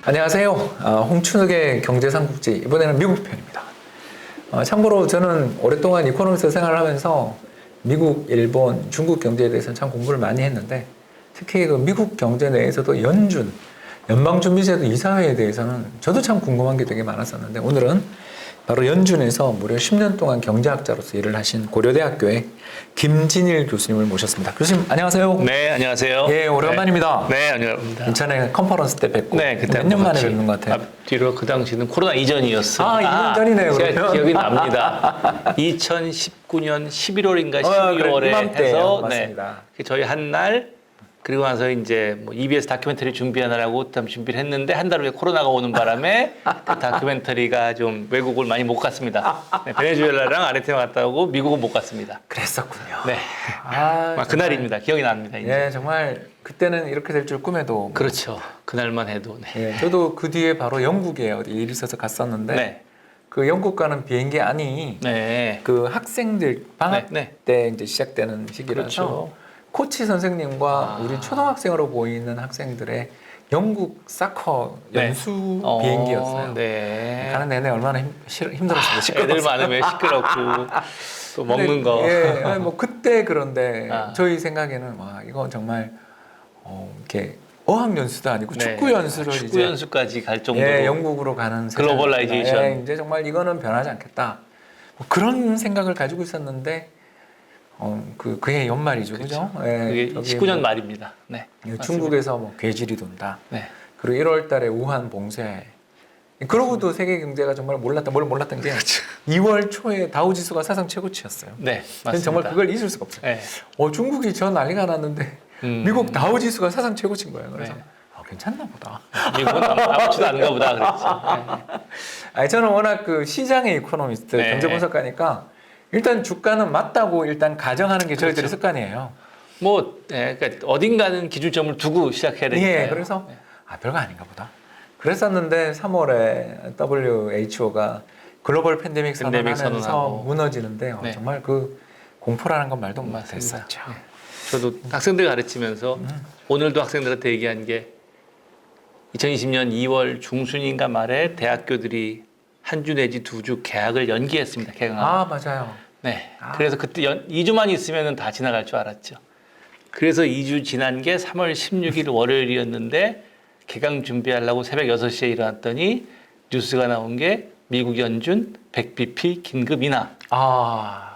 안녕하세요. 홍춘욱의 경제삼국지, 이번에는 미국 편입니다. 참고로 저는 오랫동안 이코노미스트 생활을 하면서 미국, 일본, 중국 경제에 대해서는 참 공부를 많이 했는데, 특히 그 미국 경제 내에서도 연방준비제도 이사회에 대해서는 저도 참 궁금한 게 되게 많았었는데, 오늘은 바로 연준에서 무려 10년 동안 경제학자로서 일을 하신 고려대학교의 김진일 교수님을 모셨습니다. 교수님 안녕하세요. 네, 안녕하세요. 예, 오랜만입니다. 네, 안녕하십니다. 인천에 컨퍼런스 때 뵙고 네, 그때 몇 년 만에 뵙는 것 같아요. 앞뒤로 그 당시는 코로나 이전이었어요. 2년 전이네요. 제가 그러면. 기억이 납니다. 2019년 11월인가 그래, 12월에 이맘때예요. 해서 맞습니다. 저희 한 날 그리고 나서 이제 뭐 EBS 다큐멘터리 준비하느라고 준비를 했는데 한 달 후에 코로나가 오는 바람에 그 다큐멘터리가 좀 외국을 많이 못 갔습니다. 네, 베네수엘라랑 아르헨티나 갔다 오고 미국은 못 갔습니다. 그랬었군요. 네, 그날입니다. 기억이 납니다. 이제. 예, 정말 그때는 이렇게 될 줄 꿈에도. 그렇죠. 그날만 해도. 네. 예, 저도 그 뒤에 바로 영국에 어디 일이 있어서 갔었는데 네. 그 영국 가는 비행기 안이 네. 그 학생들 방학 네. 때 이제 시작되는 시기라서 그렇죠. 코치 선생님과 우리 초등학생으로 보이는 학생들의 영국 사커 연수 비행기였어요. 네. 가는 내내 얼마나 힘들었어요. 애들 많으면 시끄럽고 또 먹는 거. 예, 뭐 그때 그런데 저희 생각에는 와 이거 정말 이렇게 어학 연수도 아니고 축구 연수를 축구 연수까지 갈 정도로 예, 영국으로 가는 글로벌라이제이션. 예, 이제 정말 이거는 변하지 않겠다. 뭐 그런 생각을 가지고 있었는데 그해 연말이죠, 그죠? 그게 19년 말입니다. 네. 중국에서 뭐 괴질이 돈다. 네. 그리고 1월달에 우한 봉쇄. 그러고도 세계 경제가 정말 몰랐던 게 2월 초에 다우지수가 사상 최고치였어요. 네, 맞습니다. 정말 그걸 잊을 수가 없어요. 네. 중국이 저 난리가 났는데 미국 다우지수가 사상 최고치인 거예요. 그래서 네. 괜찮나 보다. 미국은 아무렇지도 않은가 보다 그랬죠. 아니, 저는 워낙 그 시장의 이코노미스트, 네. 경제 분석가니까 일단 주가는 맞다고 일단 가정하는 게 저희들의 습관이에요. 그러니까 어딘가는 기준점을 두고 시작해야 되니까요. 예, 그래서 별거 아닌가 보다. 그랬었는데 3월에 WHO가 글로벌 팬데믹 선언하면서 무너지는데 네. 정말 그 공포라는 건 말도 못했어요. 네. 저도 학생들 가르치면서 오늘도 학생들한테 얘기한 게 2020년 2월 중순인가 말에 대학교들이 한 주 내지 2주 개학을 연기했습니다. 개강을. 맞아요. 네. 그래서 그때 2주만 있으면 다 지나갈 줄 알았죠. 그래서 2주 지난 게 3월 16일 월요일이었는데 개강 준비하려고 새벽 6시에 일어났더니 뉴스가 나온 게 미국 연준 100bp 긴급 인하.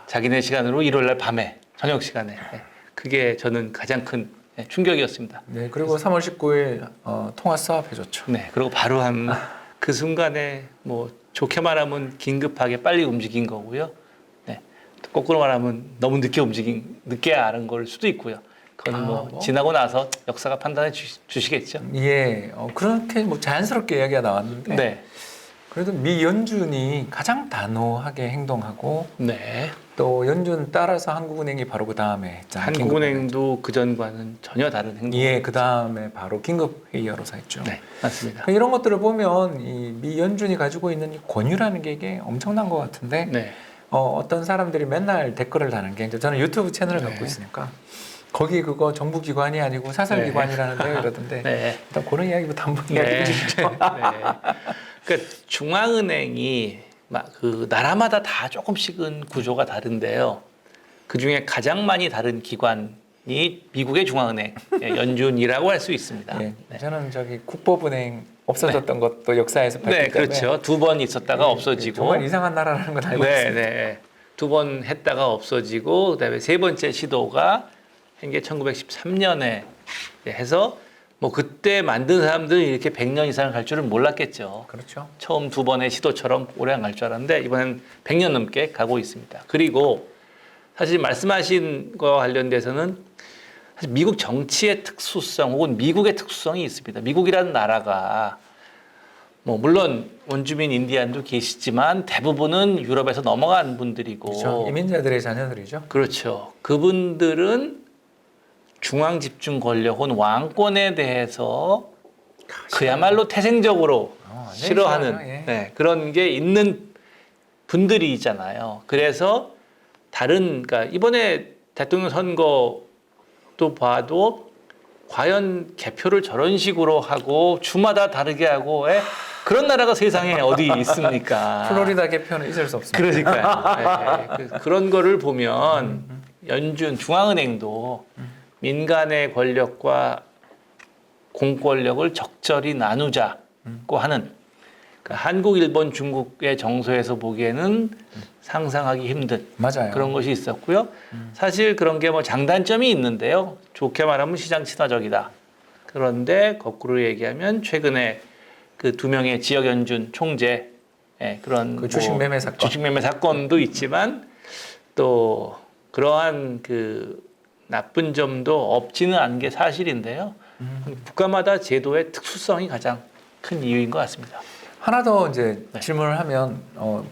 자기네 시간으로 일요일 날 밤에 저녁 시간에. 네. 그게 저는 가장 큰 충격이었습니다. 네, 그리고 3월 19일 통화 스왑 해줬죠. 네. 그리고 바로 그 순간에 뭐 좋게 말하면 긴급하게 빨리 움직인 거고요. 네. 거꾸로 말하면 너무 늦게 아는 걸 수도 있고요. 그건 지나고 나서 역사가 판단해 주시겠죠. 예, 그렇게 뭐 자연스럽게 이야기가 나왔는데. 네. 그래도 미 연준이 가장 단호하게 행동하고. 네. 또 연준 따라서 한국은행이 바로 그 다음에 했잖아요. 한국은행도 그 전과는 전혀 다른 행동. 예, 그 다음에 바로 긴급 회의하러서 했죠. 네, 맞습니다. 이런 것들을 보면 이 미 연준이 가지고 있는 이 권유라는 게 이게 엄청난 것 같은데. 네. 어떤 사람들이 맨날 댓글을 다는 게 이제 저는 유튜브 채널을 갖고 있으니까 거기 그거 정부 기관이 아니고 사설 기관이라는데 이러던데. 네. 일단 그런 이야기부터 한번 이야기해 주시죠. 네. 그러니까 중앙은행이 그 나라마다 다 조금씩은 구조가 다른데요. 그 중에 가장 많이 다른 기관이 미국의 중앙은행 연준이라고 할 수 있습니다. 네. 저는 국법은행 없어졌던 것도 역사에서 봤기 때문에. 그렇죠. 2번 있었다가 없어지고. 정말 이상한 나라라는 걸 알고 있습니다. 네. 2번 했다가 없어지고 그다음에 세 번째 시도가 한 게 1913년에 해서 뭐 그때 만든 사람들은 이렇게 100년 이상 갈 줄은 몰랐겠죠. 그렇죠. 처음 2번의 시도처럼 오래 안 갈 줄 알았는데 이번엔 100년 넘게 가고 있습니다. 그리고 사실 말씀하신 거와 관련돼서는 사실 미국 정치의 특수성 혹은 미국의 특수성이 있습니다. 미국이라는 나라가 뭐 물론 원주민 인디안도 계시지만 대부분은 유럽에서 넘어간 분들이고. 그렇죠. 이민자들의 자녀들이죠. 그렇죠. 그분들은 중앙 집중 권력 혹은 왕권에 대해서 그야말로 태생적으로 싫어하는 예. 그런 게 있는 분들이잖아요. 그래서 그러니까 이번에 대통령 선거도 봐도 과연 개표를 저런 식으로 하고 주마다 다르게 하고 그런 나라가 세상에 어디 있습니까? 플로리다 개표는 있을 수 없습니다. 그러니까요. 그런 거를 보면 연준 중앙은행도 민간의 권력과 공권력을 적절히 나누자고 하는 한국, 일본, 중국의 정서에서 보기에는 상상하기 힘든 맞아요. 그런 것이 있었고요. 사실 그런 게 뭐 장단점이 있는데요. 좋게 말하면 시장 친화적이다. 그런데 거꾸로 얘기하면 최근에 그 2명의 지역 연준 총재 그런 그 주식 매매 사건. 주식 매매 사건도 있지만 또 그러한 그 나쁜 점도 없지는 않은 게 사실인데요. 국가마다 제도의 특수성이 가장 큰 이유인 것 같습니다. 하나 더 이제 네. 질문을 하면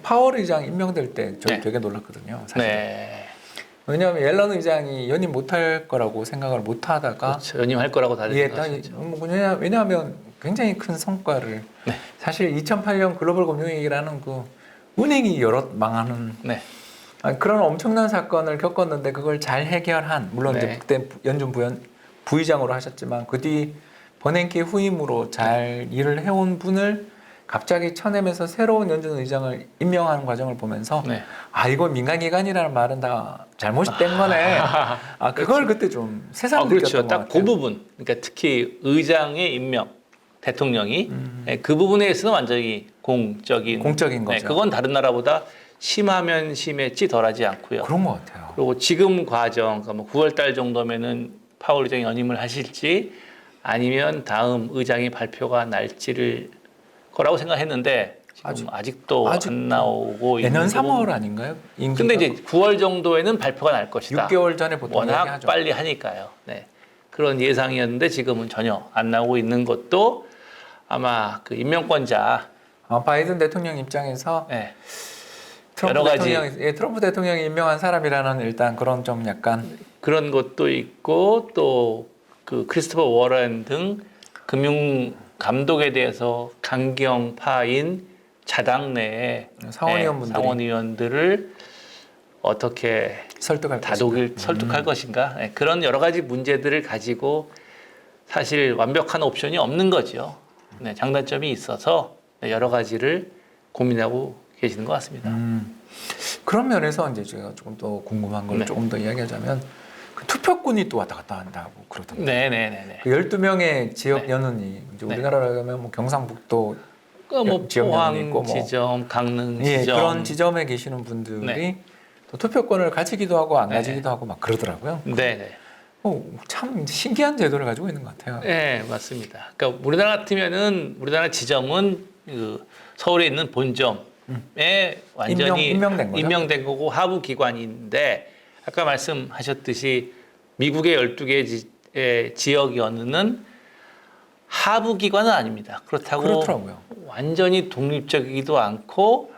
파월 의장 임명될 때 저희 네. 되게 놀랐거든요. 사실. 네, 왜냐하면 옐런 의장이 연임 못할 거라고 생각을 못하다가 그렇죠. 연임할 거라고 다들 예, 생각하셨죠. 왜냐하면 굉장히 큰 성과를 네. 사실 2008년 글로벌 금융위기라는 그 은행이 여러 망하는 네, 그런 엄청난 사건을 겪었는데 그걸 잘 해결한 물론 네. 이제 그때 연준 부의장으로 하셨지만 그 뒤 버냉키 후임으로 잘 일을 해온 분을 갑자기 쳐내면서 새로운 연준 의장을 임명하는 과정을 보면서 네. 이거 민간기관이라는 말은 다 잘못된 거네. 그걸 그때 좀 새삼 그렇죠. 느꼈던 것 딱 같아요. 그 부분, 그러니까 특히 의장의 임명, 대통령이 그 부분에 있어서는 완전히 공적인 거죠. 그건 다른 나라보다 심하면 심했지 덜하지 않고요. 그런 것 같아요. 그리고 지금 과정, 그러니까 뭐 9월 달 정도면은 파월 의장이 연임을 하실지 아니면 다음 의장이 발표가 날지를 거라고 생각했는데 지금 아직도 안 나오고 있는 내년 그 부분. 3월 아닌가요? 임기가? 근데 이제 9월 정도에는 발표가 날 것이다. 6개월 전에 보통 워낙 얘기하죠. 빨리 하니까요. 네. 그런 예상이었는데 지금은 전혀 안 나오고 있는 것도 아마 그 임명권자 바이든 대통령 입장에서 네. 트럼프 여러 가지 트럼프 대통령이 임명한 사람이라는 일단 그런 좀 약간 그런 것도 있고 또 그 크리스토퍼 워런 등 금융 감독에 대해서 강경파인 자당 내에 상원의원들을 어떻게 설득할 설득할 것인가 그런 여러 가지 문제들을 가지고 사실 완벽한 옵션이 없는 거죠. 네, 장단점이 있어서 여러 가지를 고민하고 계시는 것 같습니다. 그런 면에서 이제 제가 조금 더 궁금한 걸 네. 조금 더 이야기하자면 그 투표권이 또 왔다 갔다 한다고 그러던데. 네네네. 그 12명의 지역 네. 연원이 이제 네. 우리나라로 하면 뭐 경상북도 뭐 지역 연원이 포항 있고 뭐 지점, 강릉 예, 지점 그런 지점에 계시는 분들이 네. 또 투표권을 가지기도 하고 안 네. 가지기도 하고 막 그러더라고요. 네네. 참 신기한 제도를 가지고 있는 것 같아요. 네, 맞습니다. 그러니까 우리나라 같으면은 우리나라 지점은 그 서울에 있는 본점에 완전히 임명된 거고 하부 기관인데 아까 말씀하셨듯이 미국의 12개 지역 연은 하부 기관은 아닙니다. 그렇더라고요. 완전히 독립적이기도 않고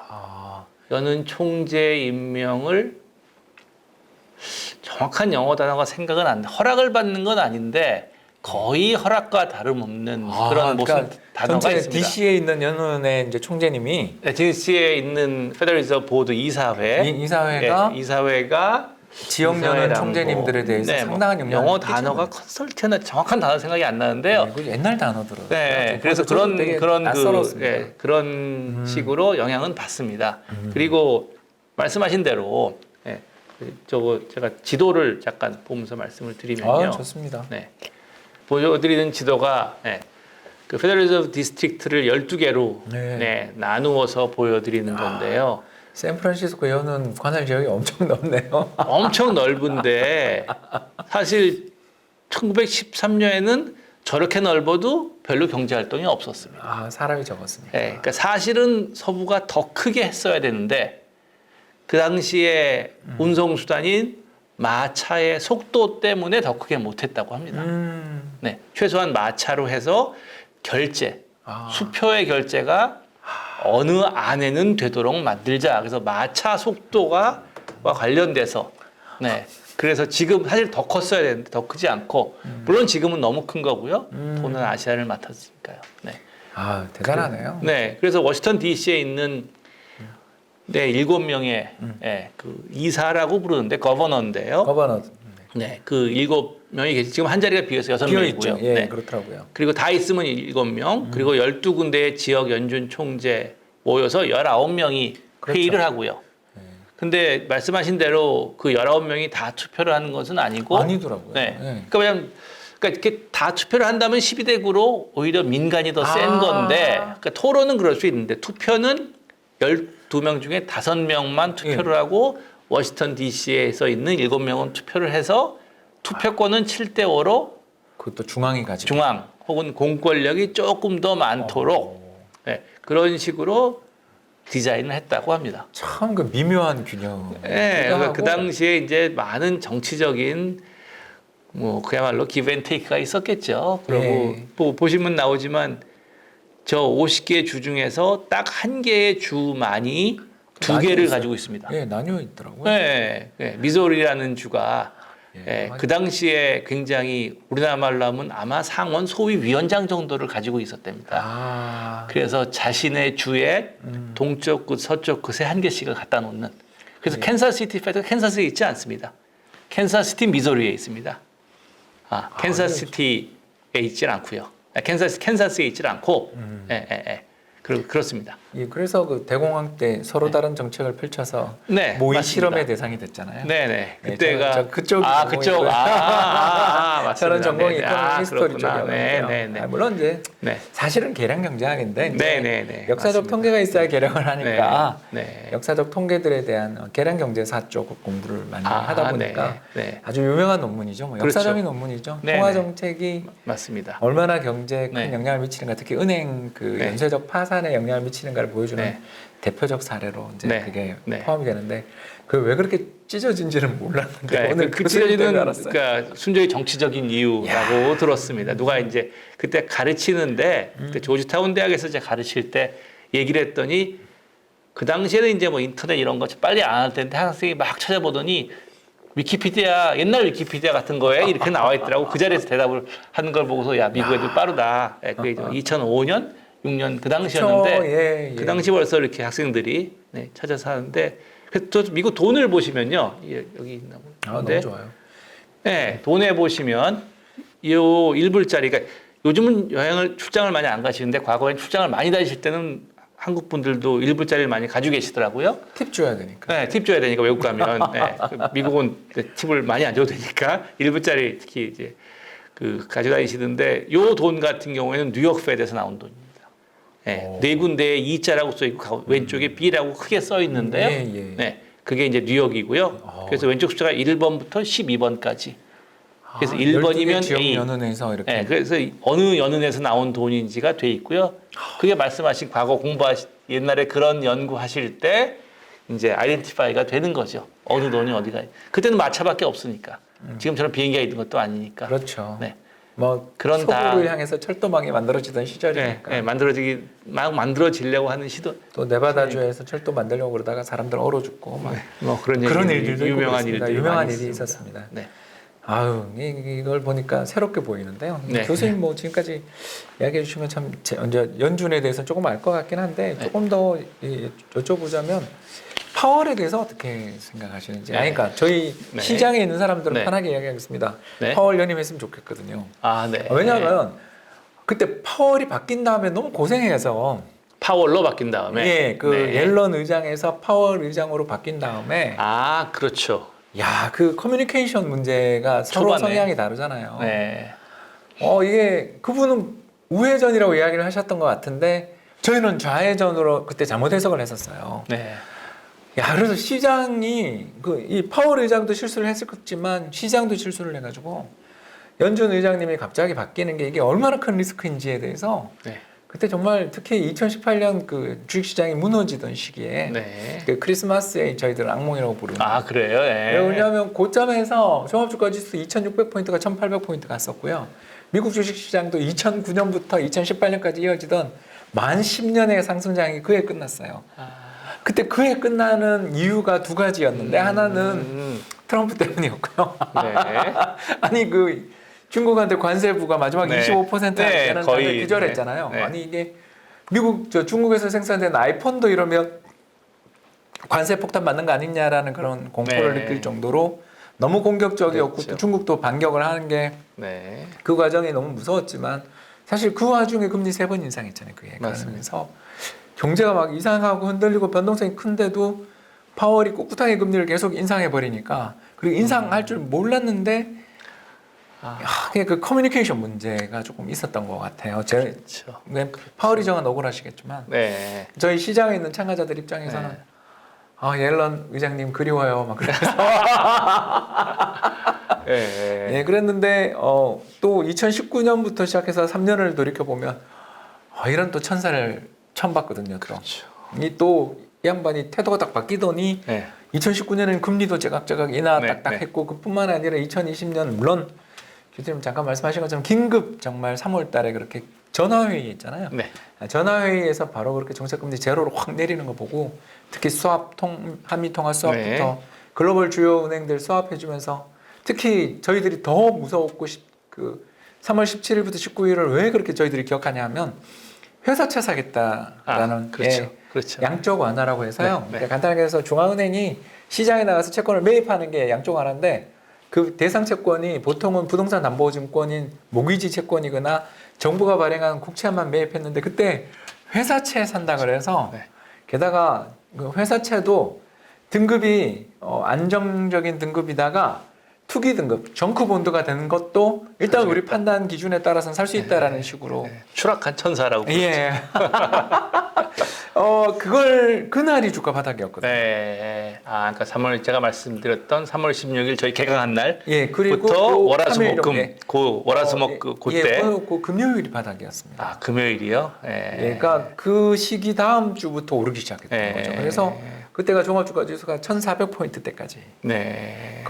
연은 총재 임명을 정확한 영어 단어가 생각은 안 나. 허락을 받는 건 아닌데 거의 허락과 다름없는 그런 모습 단어가 전체 있습니다. DC에 있는 연은의 이제 총재님이 네, DC에 있는 페더럴 리저브 보드 이사회 이사회가 지역 연은 총재님들에 대해서 상당한 영향을 영어 단어가 컨설턴트 정확한 단어 생각이 안 나는데요. 그 옛날 단어들은. 네, 그래서 그런 식으로 영향은 받습니다. 그리고 말씀하신 대로 제가 지도를 잠깐 보면서 말씀을 드리면요. 좋습니다. 네, 보여드리는 지도가 그 페더럴 리저브 디스트릭트를 12개로 나누어서 보여드리는 건데요. 샌프란시스코 연은 관할 지역이 엄청 넓네요. 엄청 넓은데 사실 1913년에는 저렇게 넓어도 별로 경제 활동이 없었습니다. 사람이 적었으니까. 그러니까 사실은 서부가 더 크게 했어야 되는데 그 당시에 운송 수단인 마차의 속도 때문에 더 크게 못했다고 합니다. 네, 최소한 마차로 해서 수표의 결제가 어느 안에는 되도록 만들자. 그래서 마차 속도와 관련돼서 그래서 지금 사실 더 컸어야 되는데 더 크지 않고 물론 지금은 너무 큰 거고요. 돈은 아시아를 맡았으니까요. 네. 대단하네요. 그래서 워싱턴 DC에 있는 7명의 그 이사라고 부르는데 거버너인데요. 거버너. 네, 그 7명이 계시 지금 한 자리가 비어서 6명이고요. 비어있죠. 예, 네. 그렇더라고요. 그리고 다 있으면 7명, 그리고 12군데의 지역 연준 총재 모여서 19명이 그렇죠. 회의를 하고요. 근데 말씀하신 대로 그 19명이 다 투표를 하는 것은 아니고 아니더라고요. 네. 예. 그러니까 이렇게 다 투표를 한다면 12대 9로 오히려 민간이 더 센 건데 그러니까 토론은 그럴 수 있는데 투표는 12명 중에 5명만 투표를 하고 워싱턴 DC에서 있는 7명은 투표를 해서 투표권은 7대 5로 그것도 중앙이 가지고. 중앙 혹은 공권력이 조금 더 많도록 네, 그런 식으로 디자인을 했다고 합니다. 참 그 미묘한 균형. 네, 그러니까 그 당시에 이제 많은 정치적인 뭐 그야말로 기브앤테이크가 있었겠죠. 그리고 예. 보시면 나오지만 저 50개의 주 중에서 딱 한 개의 주만이 두 나뉘어 개를 있어요. 가지고 있습니다. 예, 나뉘어 있더라고요. 네, 네, 미소리라는 주가 예, 그 당시에 굉장히 우리나라 말로 하면 아마 상원 소위위원장 정도를 가지고 있었답니다. 아, 그래서 자신의 주에 동쪽 끝, 서쪽 끝에 한 개씩을 갖다 놓는. 그래서 캔사스시티 페드가 캔사스에 있지 않습니다. 캔사스시티 미소리에 있습니다. 캔사스시티에 있질 않고요. 캔사스에 있질 않고, 그렇습니다. 예, 그래서 그 대공황 때 서로 다른 정책을 펼쳐서 네, 모의 맞습니다. 실험의 대상이 됐잖아요. 네네. 예, 그때가 저 그쪽 그쪽 전공이고요. 맞습니다. 저는 전공이 네네. 이코노미 히스토리 그렇구나. 쪽이거든요. 네네네. 물론 이제 네. 사실은 계량 경제학인데 이제 네네네. 역사적 맞습니다. 통계가 있어야 계량을 하니까 네. 역사적 통계들에 대한 계량 경제사 쪽 공부를 많이 하다 보니까 네. 아주 유명한 논문이죠. 뭐 그렇죠. 역사적인 논문이죠. 네네. 통화 정책이 맞습니다. 얼마나 경제에 큰 네. 영향을 미치는가, 특히 은행 그 네. 연쇄적 파산에 영향을 미치는가를 보여주는 네. 대표적 사례로 이제 네. 그게 네. 포함이 되는데 그 왜 그렇게 찢어진지는 몰랐는데 네, 오늘 그 교수님 때문에 찢어지는 알았어요. 그러니까 순전히 정치적인 이유라고 들었습니다. 누가 이제 그때 가르치는데 그때 조지타운 대학에서 제가 가르칠 때 얘기를 했더니 그 당시에는 이제 뭐 인터넷 이런 거 빨리 안 할 텐데 학생이 막 찾아보더니 위키피디아 옛날 위키피디아 같은 거에 이렇게 나와 있더라고. 그 자리에서 대답을 하는 걸 보고서 야 미국 애들 빠르다. 그게 2005년 6년 그 당시였는데 그쵸, 예, 예. 그 당시 벌써 이렇게 학생들이 찾아서 하는데 그래서 또 미국 돈을 보시면요 여기 있나 너무 본데 좋아요. 네, 돈에 보시면 이 1불짜리 그러니까 요즘은 출장을 많이 안 가시는데 과거엔 출장을 많이 다니실 때는 한국 분들도 1불짜리를 많이 가지고 계시더라고요. 팁 줘야 되니까. 네, 팁 줘야 되니까 외국 가면 미국은 팁을 많이 안 줘도 되니까 1불짜리 특히 이제 그 가지고 다니시는데 요 돈 같은 경우에는 뉴욕 페드에서 나온 돈입니다. 네 군데에 E자라고 써 있고 왼쪽에 B라고 크게 써 있는데요. 네, 그게 이제 뉴욕이고요. 그래서 왼쪽 숫자가 1번부터 12번까지. 그래서 1번이면 지역 A. 연은에서 이렇게. 네, 그래서 어느 연은에서 나온 돈인지가 돼 있고요. 그게 말씀하신 과거 옛날에 그런 연구하실 때 이제 아이덴티파이가 되는 거죠. 어느 돈이 어디가. 그때는 마차밖에 없으니까. 지금처럼 비행기가 있는 것도 아니니까. 그렇죠. 네. 뭐 그런 서부를 향해서 철도망이 만들어지던 시절이니까. 네, 만들어지려고 하는 시도. 또 네바다주에서 철도 만들려고 그러다가 사람들 얼어 죽고 막 뭐 그런 일들도 유명한 있고 일들이 유명한 많이 일이 있습니다. 있었습니다. 네. 아유, 이걸 보니까 새롭게 보이는데요. 네. 교수님 뭐 지금까지 이야기해 주시면 참 이제 연준에 대해서 조금 알 것 같긴 한데 네. 조금 더 여쭤보자면 파월에 대해서 어떻게 생각하시는지. 네. 아니, 그러니까 저희 네. 시장에 있는 사람들은 네. 편하게 이야기하겠습니다. 네. 파월 연임했으면 좋겠거든요. 네. 왜냐하면 그때 파월이 바뀐 다음에 너무 고생해서 파월로 바뀐 다음에. 옐런 의장에서 파월 의장으로 바뀐 다음에 그렇죠. 야, 그 커뮤니케이션 문제가 서로 초반에. 성향이 다르잖아요. 네. 이게 그분은 우회전이라고 이야기를 하셨던 것 같은데 저희는 좌회전으로 그때 잘못 해석을 했었어요. 네. 야, 그래서 시장이 이 파월 의장도 실수를 했었지만 시장도 실수를 해가지고 연준 의장님이 갑자기 바뀌는 게 이게 얼마나 큰 리스크인지에 대해서 네. 그때 정말 특히 2018년 그 주식시장이 무너지던 시기에 네. 그 크리스마스에 저희들은 악몽이라고 부르는. 그래요? 네. 왜냐하면 고점에서 종합주가지수 2,600포인트가 1,800포인트 갔었고요. 미국 주식시장도 2009년부터 2018년까지 이어지던 만 10년의 상승장이 그해 끝났어요. 그때 그해 끝나는 이유가 두 가지였는데 하나는 트럼프 때문이었고요. 네. 아니 중국한테 관세부가 마지막 네. 25% 네, 하는 거의, 다들 기절했잖아요. 네. 아니 이게 중국에서 생산된 아이폰도 이러면 관세 폭탄 맞는 거 아니냐라는 그런 공포를 네. 느낄 정도로 너무 공격적이었고 그렇죠. 또 중국도 반격을 하는 게 그 네. 과정이 너무 무서웠지만 사실 그 와중에 금리 3번 인상했잖아요. 그게 맞습니다. 그러면서 경제가 막 이상하고 흔들리고 변동성이 큰데도 파월이 꿋꿋하게 금리를 계속 인상해 버리니까 그리고 인상할 줄 몰랐는데 그냥 그 커뮤니케이션 문제가 조금 있었던 것 같아요. 그렇죠. 파월이 정은 억울하시겠지만 네. 저희 시장에 있는 참가자들 입장에서는 네. 옐런 의장님 그리워요. 막 그래서 네. 예, 그랬는데 또 2019년부터 시작해서 3년을 돌이켜 보면 이런 또 천사를 처음 봤거든요. 또. 그렇죠. 이 양반이 태도가 딱 바뀌더니 네. 2019년에는 금리도 제각제각 인하 네, 딱딱 네. 했고 그뿐만 아니라 2020년 물론 교수님 잠깐 말씀하신 것처럼 긴급 정말 3월 달에 그렇게 전화회의 있잖아요. 네. 전화회의에서 바로 그렇게 정책금리 제로로 확 내리는 거 보고 특히 한미 통화 수합부터 네. 글로벌 주요 은행들 수합해주면서 특히 저희들이 더 무서웠고 그 3월 17일부터 19일을 왜 그렇게 저희들이 기억하냐면 회사채 사겠다라는 그렇죠. 예, 그렇죠. 양쪽 완화라고 해서요. 네, 네. 그러니까 간단하게 해서 중앙은행이 시장에 나가서 채권을 매입하는 게 양쪽 완화인데 그 대상 채권이 보통은 부동산 담보증권인 모기지 채권이거나 정부가 발행한 국채만 매입했는데 그때 회사채 산다 그래서 네. 게다가 그 회사채도 등급이 안정적인 등급이다가 투기 등급, 정크 본드가 되는 것도 일단 우리 판단 기준에 따라서는 살 수 있다라는 식으로 네. 추락한 천사라고. 예. 그걸 그날이 주가 바닥이었거든요. 네. 그러니까 제가 말씀드렸던 3월 16일 저희 개강한 날. 예, 그리고 부터 또 월화수목금, 예. 월화수목 그때. 그 금요일이 바닥이었습니다. 금요일이요. 예, 그러니까 그 시기 다음 주부터 오르기 시작했던 예. 거죠. 그래서 그때가 종합주가지수가 1,400포인트 때까지. 네.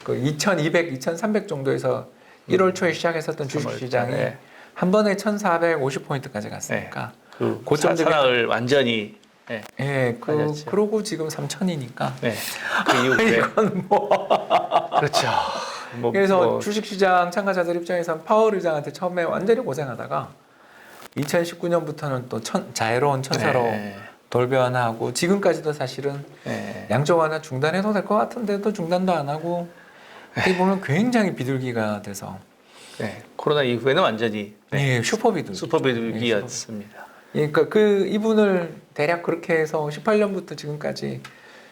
2,200, 2,300 정도에서 1월 초에 시작했었던 주식시장이 네. 한 번에 1,450포인트까지 갔으니까 그 고점적인- 산악을 완전히. 네. 예, 맞았죠. 그러고 지금 3,000이니까 네. 그 이후에. 이건 뭐 그렇죠. 그래서 주식시장 참가자들 입장에선 파월 의장한테 처음에 완전히 고생하다가 2019년부터는 또 자애로운 천사로 네. 돌변하고 지금까지도 사실은 네. 양쪽 완화 중단해도 될 것 같은데도 중단도 안 하고 어떻게 보면 굉장히 비둘기가 돼서 네. 코로나 이후에는 완전히 예, 슈퍼 비둘기. 슈퍼 비둘기였습니다. 예, 그러니까 이분을 대략 그렇게 해서 18년부터 지금까지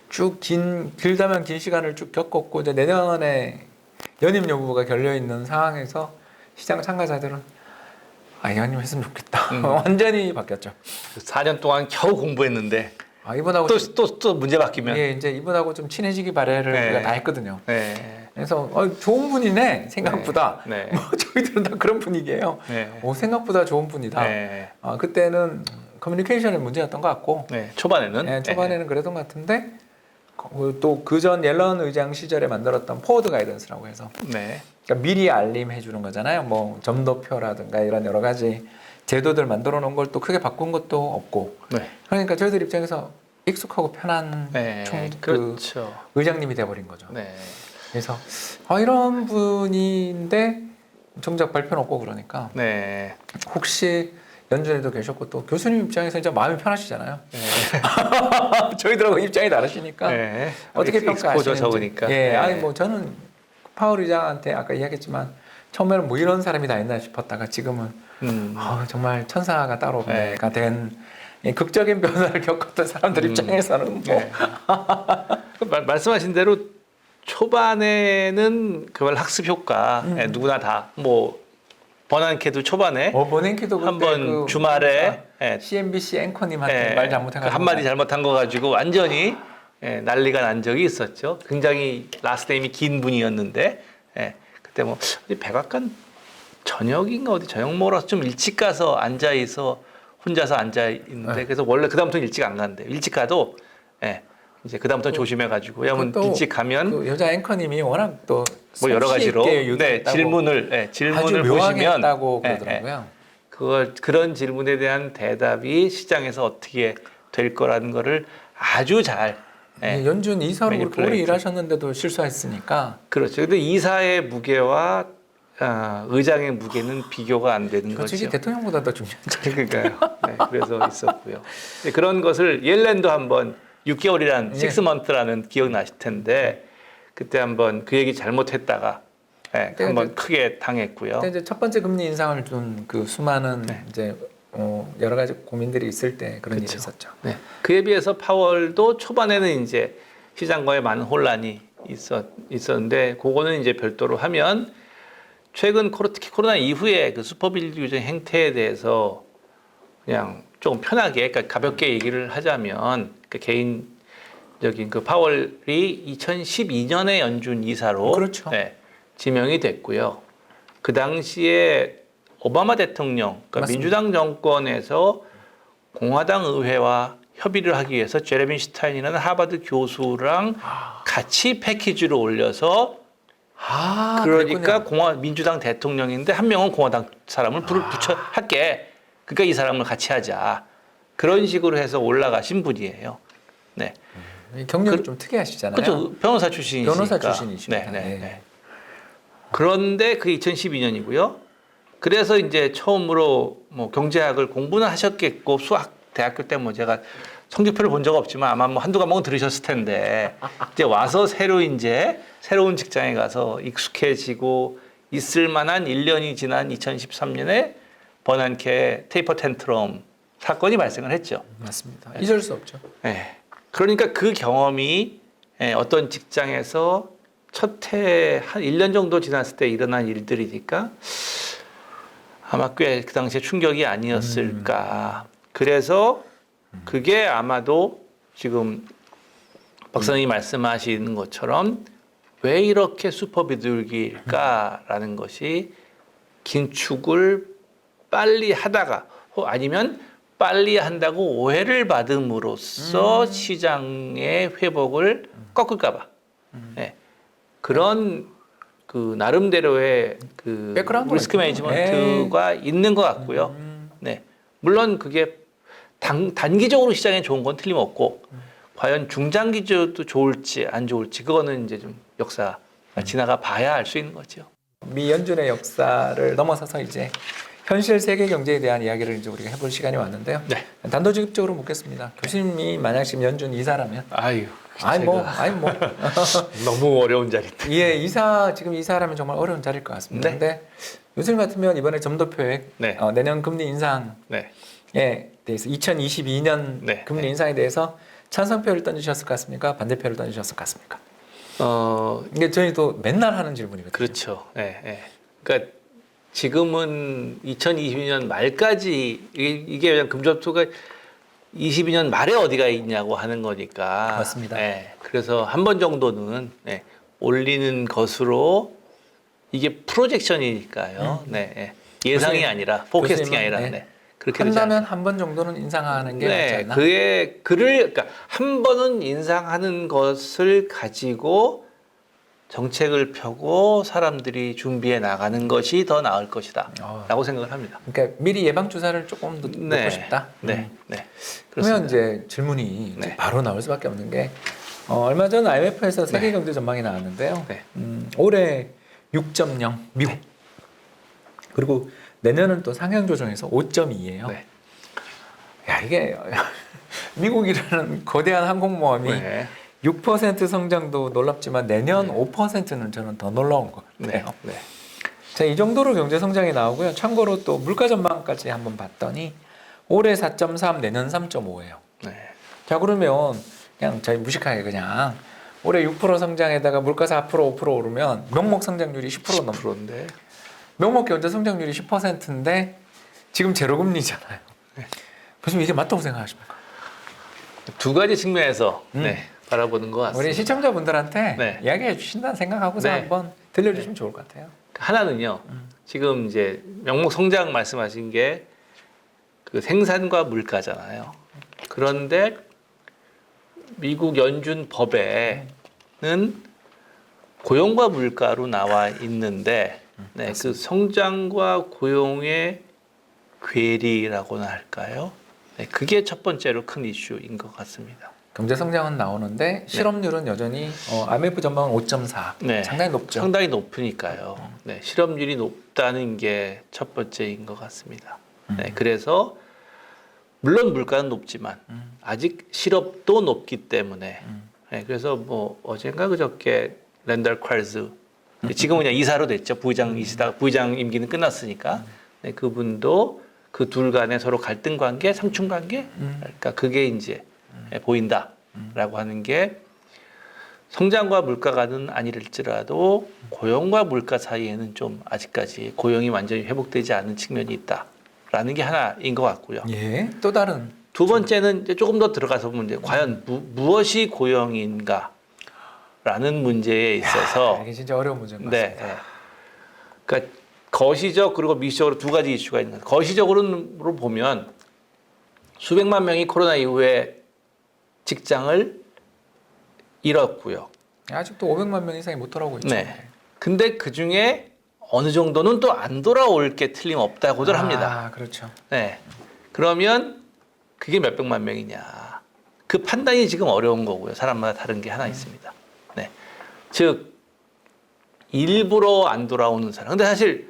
쭉 길다면 긴 시간을 쭉 겪었고 이제 내년에 연임 여부가 결려 있는 상황에서 시장 참가자들은 연임 했으면 좋겠다. 완전히 바뀌었죠. 4년 동안 겨우 공부했는데 이분하고 또 문제 바뀌면. 예, 이제 이분하고 좀 친해지기 바래를 네. 우리가 다 했거든요. 네. 그래서 좋은 분이네 생각보다. 네. 뭐 저희들은 다 그런 분위기예요. 네. 생각보다 좋은 분이다. 네. 그때는 커뮤니케이션의 문제였던 것 같고 네. 초반에는. 예, 초반에는 그랬던 것 같은데 또 그전 옐런 의장 시절에 만들었던 포워드 가이던스라고 해서 네. 그러니까 미리 알림해 주는 거잖아요. 뭐 점도표라든가 이런 여러 가지 제도들 만들어 놓은 걸 또 크게 바꾼 것도 없고 네. 그러니까 저희들 입장에서 익숙하고 편한 네. 그 그렇죠. 의장님이 돼버린 거죠. 네. 그래서 이런 분인데 정작 발표는 없고 그러니까 네. 혹시 연준에도 계셨고 또 교수님 입장에서 이제 마음이 편하시잖아요. 네. 저희들하고 입장이 다르시니까 네. 어떻게 익스포저 평가하시는지. 적으니까. 예, 네. 뭐 저는 파월 의장한테 아까 이야기했지만 처음에는 뭐 이런 사람이 다 있나 싶었다가 지금은 정말 천사가 따로 네. 된 극적인 변화를 겪었던 사람들 입장에서는 뭐 네. 말씀하신 대로 초반에는 그걸 학습 효과 누구나 다 뭐 버난캐도 초반에 버냉키도 한번 주말에 CNBC 앵커님한테 말 잘못해가지고 한마디 잘못한 거 가지고 완전히 난리가 난 적이 있었죠. 굉장히 라스트네임이 긴 분이었는데 그때 뭐 어디 백악관 저녁인가 어디 저녁 먹으러 좀 일찍 가서 혼자서 앉아 있는데 그래서 원래 그다음부터 일찍 안 간대. 일찍 가도 이제 그다음부터 조심해가지고 왜냐면 일찍 가면 그 여자 앵커님이 워낙 또 뭐 여러 가지로 질문을 아주 묘하게 보시면 했다고 그러더라고요. 그런 질문에 대한 대답이 시장에서 어떻게 될 거라는 거를 아주 잘 연준 이사로 그렇게 오래 매니플레이트. 일하셨는데도 실수했으니까 그렇죠. 근데 이사의 무게와 의장의 무게는 비교가 안 되는 솔직히 거죠. 대통령보다 더 중요하죠. 그러니까요. 그래서 있었고요. 그런 것을 옐렌도 한번 6개월이란 6month라는 기억 나실 텐데 그때 한번 그 얘기 잘못했다가 그때 한번 이제- 크게 당했고요. 이제 첫 번째 금리 인상을 둔 그 수많은 네. 이제 여러 가지 고민들이 있을 때 그런 일이 그쵸. 있었죠. 네. 그에 비해서 파월도 초반에는 이제 시장과의 많은 혼란이 있었는데 그거는 이제 별도로 하면 최근 특히 코로나 이후에 그 슈퍼빌 규제 행태에 대해서 그냥 조금 편하게 그러니까 가볍게 얘기를 하자면 그 개인적인 그 파월이 2012년에 연준 이사로 그렇죠. 네, 지명이 됐고요. 그 당시에 오바마 대통령, 그러니까 맞습니다. 민주당 정권에서 공화당 의회와 협의를 하기 위해서 제레미 슈타인이라는 하버드 교수랑 같이 패키지로 올려서 그러니까 민주당 대통령인데 한 명은 공화당 사람을 붙여 할게. 그러니까 이 사람을 같이 하자. 그런 식으로 해서 올라가신 분이에요. 네. 경력이 좀 특이하시잖아요. 그렇죠. 변호사 출신이시니까. 변호사 출신이십니다. 네, 네, 네. 그런데 그 2012년이고요. 그래서 이제 처음으로 뭐 경제학을 공부는 하셨겠고 대학교 때 뭐 제가 성적표를 본 적 없지만 아마 뭐 한두 과목은 들으셨을 텐데 이제 와서 새로운 직장에 가서 익숙해지고 있을 만한 1년이 지난 2013년에 버난케 테이퍼 텐트럼 사건이 발생을 했죠. 맞습니다. 잊을 수 없죠. 네. 그러니까 그 경험이 어떤 직장에서 첫 해 한 1년 정도 지났을 때 일어난 일들이니까 아마 꽤 그 당시에 충격이 아니었을까. 그래서 그게 아마도 지금 박사님이 말씀하시는 것처럼 왜 이렇게 슈퍼 비둘기일까라는 것이 긴축을 빨리 하다가 아니면 빨리 한다고 오해를 받음으로써 시장의 회복을 꺾을까봐 네. 그런 그 나름대로의 그 백그라운드가 리스크 매니지먼트가 있는 것 같고요. 네, 물론 그게 단기적으로 시장에 좋은 건 틀림없고 과연 중장기적으로 좋을지 안 좋을지 그거는 이제 좀 역사 지나가 봐야 알 수 있는 거죠. 미 연준의 역사를 넘어서서 이제 현실 세계 경제에 대한 이야기를 이제 우리가 해볼 시간이 왔는데요. 네. 단도직입적으로 묻겠습니다. 교수님이 만약 지금 연준 이사라면, 아유, 너무 어려운 자리인데. 예, 지금 이사라면 정말 어려운 자리일 것 같습니다. 네. 근데 교수님 같으면 이번에 점도표에 네. 내년 금리 인상에 네. 대해서 2022년 네. 금리 네. 인상에 대해서 찬성표를 던지셨을 것 같습니까? 반대표를 던지셨을 것 같습니까? 이게 저희도 맨날 하는 질문이거든요. 그렇죠. 네, 네. 그러니까 지금은 2022년 말까지 이게 그냥 금접수가 22년 말에 어디가 있냐고 하는 거니까. 맞습니다. 네, 그래서 한 번 정도는 네, 올리는 것으로 이게 프로젝션이니까요. 네, 네. 예상이 아니라 포캐스팅이 아니라 네. 그렇게 되지 한다면 한 번 정도는 인상하는 게 낫지 않나? 그러니까 한 번은 인상하는 것을 가지고 정책을 펴고 사람들이 준비해 나가는 것이 더 나을 것이다라고 생각을 합니다. 그러니까 미리 예방 주사를 조금 더 놓고 싶다. 네, 네. 그러면 이제 질문이 이제 바로 나올 수밖에 없는 게 얼마 전 IMF에서 세계 경제 전망이 나왔는데요. 네. 올해 6.0 미국 그리고 내년은 또 상향 조정해서 5.2예요. 네. 야 이게 미국이라는 거대한 항공모함이 네. 6% 성장도 놀랍지만 내년 5%는 저는 더 놀라운 것 같아요. 네. 자, 이 정도로 경제 성장이 나오고요. 참고로 또 물가 전망까지 한번 봤더니 올해 4.3, 내년 3.5예요. 네. 자, 그러면 그냥 저희 무식하게 그냥 올해 6% 성장에다가 물가 4%, 5% 오르면 명목 성장률이 10% 넘. 10%인데. 명목 경제 성장률이 10%인데 지금 제로금리잖아요. 교수님 이게 맞다고 생각하십니까? 두 가지 측면에서 바라보는 것 같습니다. 우리 시청자분들한테 네. 이야기해 주신다는 생각하고서 네. 한번 들려주시면 좋을 것 같아요. 하나는요. 지금 이제 명목 성장 말씀하신 게 그 생산과 물가잖아요. 그런데 미국 연준 법에는 고용과 물가로 나와 있는데 네, 그 성장과 고용의 괴리라고나 할까요? 네, 그게 첫 번째로 큰 이슈인 것 같습니다. 경제 성장은 나오는데 실업률은 여전히 IMF 전망은 5.4 네, 상당히 높죠. 상당히 높으니까요. 네, 실업률이 높다는 게 첫 번째인 것 같습니다. 네, 그래서 물론 물가는 높지만 아직 실업도 높기 때문에 네, 그래서 뭐 어젠가 그저께 랜덜 퀄즈 지금은 그냥 이사로 됐죠. 부의장이시다가 부의장 임기는 끝났으니까 네, 그분도 그 둘 간에 서로 갈등 관계, 상충 관계, 그러니까 그게 이제 보인다라고 하는 게 성장과 물가가는 아닐지라도 고용과 물가 사이에는 좀 아직까지 고용이 완전히 회복되지 않은 측면이 있다라는 게 하나인 것 같고요. 예. 또 다른 두 번째는 이제 조금 더 들어가서 보면 이제 과연 무엇이 고용인가라는 문제에 있어서 이게 진짜 어려운 문제인 것 네, 같습니다. 네. 그러니까 거시적 그리고 미시적으로 두 가지 이슈가 있는 거예요. 거시적으로 보면 수백만 명이 코로나 이후에 직장을 잃었고요. 아직도 500만 명 이상이 못 돌아오고 있죠. 네. 근데 그 중에 어느 정도는 또 안 돌아올 게 틀림없다고들 합니다. 아, 그렇죠. 네. 그러면 그게 몇백만 명이냐. 그 판단이 지금 어려운 거고요. 사람마다 다른 게 하나 있습니다. 네. 즉, 일부러 안 돌아오는 사람. 근데 사실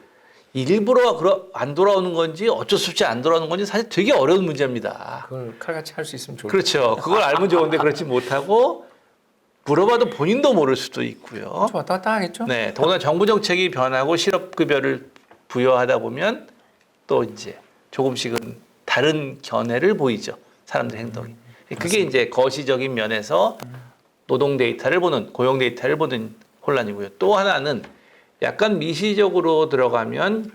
일부러 안 돌아오는 건지 어쩔 수 없이 안 돌아오는 건지 사실 되게 어려운 문제입니다. 그걸 칼같이 할 수 있으면 좋을 그렇죠. 그걸 알면 좋은데 그렇지 못하고 물어봐도 본인도 모를 수도 있고요. 것 왔다 갔다 하겠죠? 네. 더구나 정부 정책이 변하고 실업급여를 부여하다 보면 또 이제 조금씩은 다른 견해를 보이죠. 사람들 행동이. 그게 이제 거시적인 면에서 노동 데이터를 보는, 고용 데이터를 보는 혼란이고요. 또 하나는 약간 미시적으로 들어가면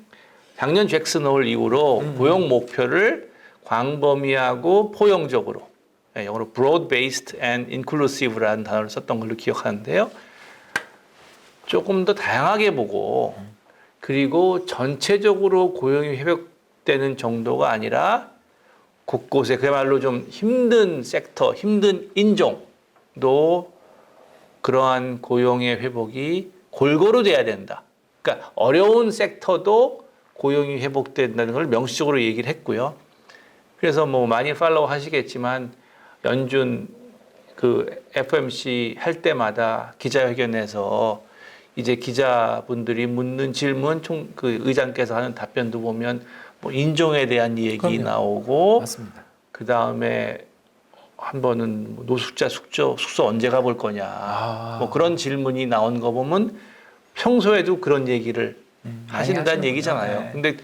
작년 잭슨 홀 이후로 고용 목표를 광범위하고 포용적으로 영어로 broad-based and inclusive라는 단어를 썼던 걸로 기억하는데요. 조금 더 다양하게 보고 그리고 전체적으로 고용이 회복되는 정도가 아니라 곳곳에 그야말로 좀 힘든 섹터, 힘든 인종도 그러한 고용의 회복이 골고루 돼야 된다. 그러니까 어려운 섹터도 고용이 회복된다는 걸 명시적으로 얘기를 했고요. 그래서 뭐 많이 팔로우 하시겠지만 연준 그 FOMC 할 때마다 기자회견에서 이제 기자분들이 묻는 질문 그 의장께서 하는 답변도 보면 뭐 인종에 대한 얘기 그럼요. 나오고 맞습니다. 그 다음에 한 번은 노숙자 숙소 언제 가볼 거냐 뭐 그런 질문이 나온 거 보면 평소에도 그런 얘기를 많이 하신다는 하시는구나. 얘기잖아요. 네. 근데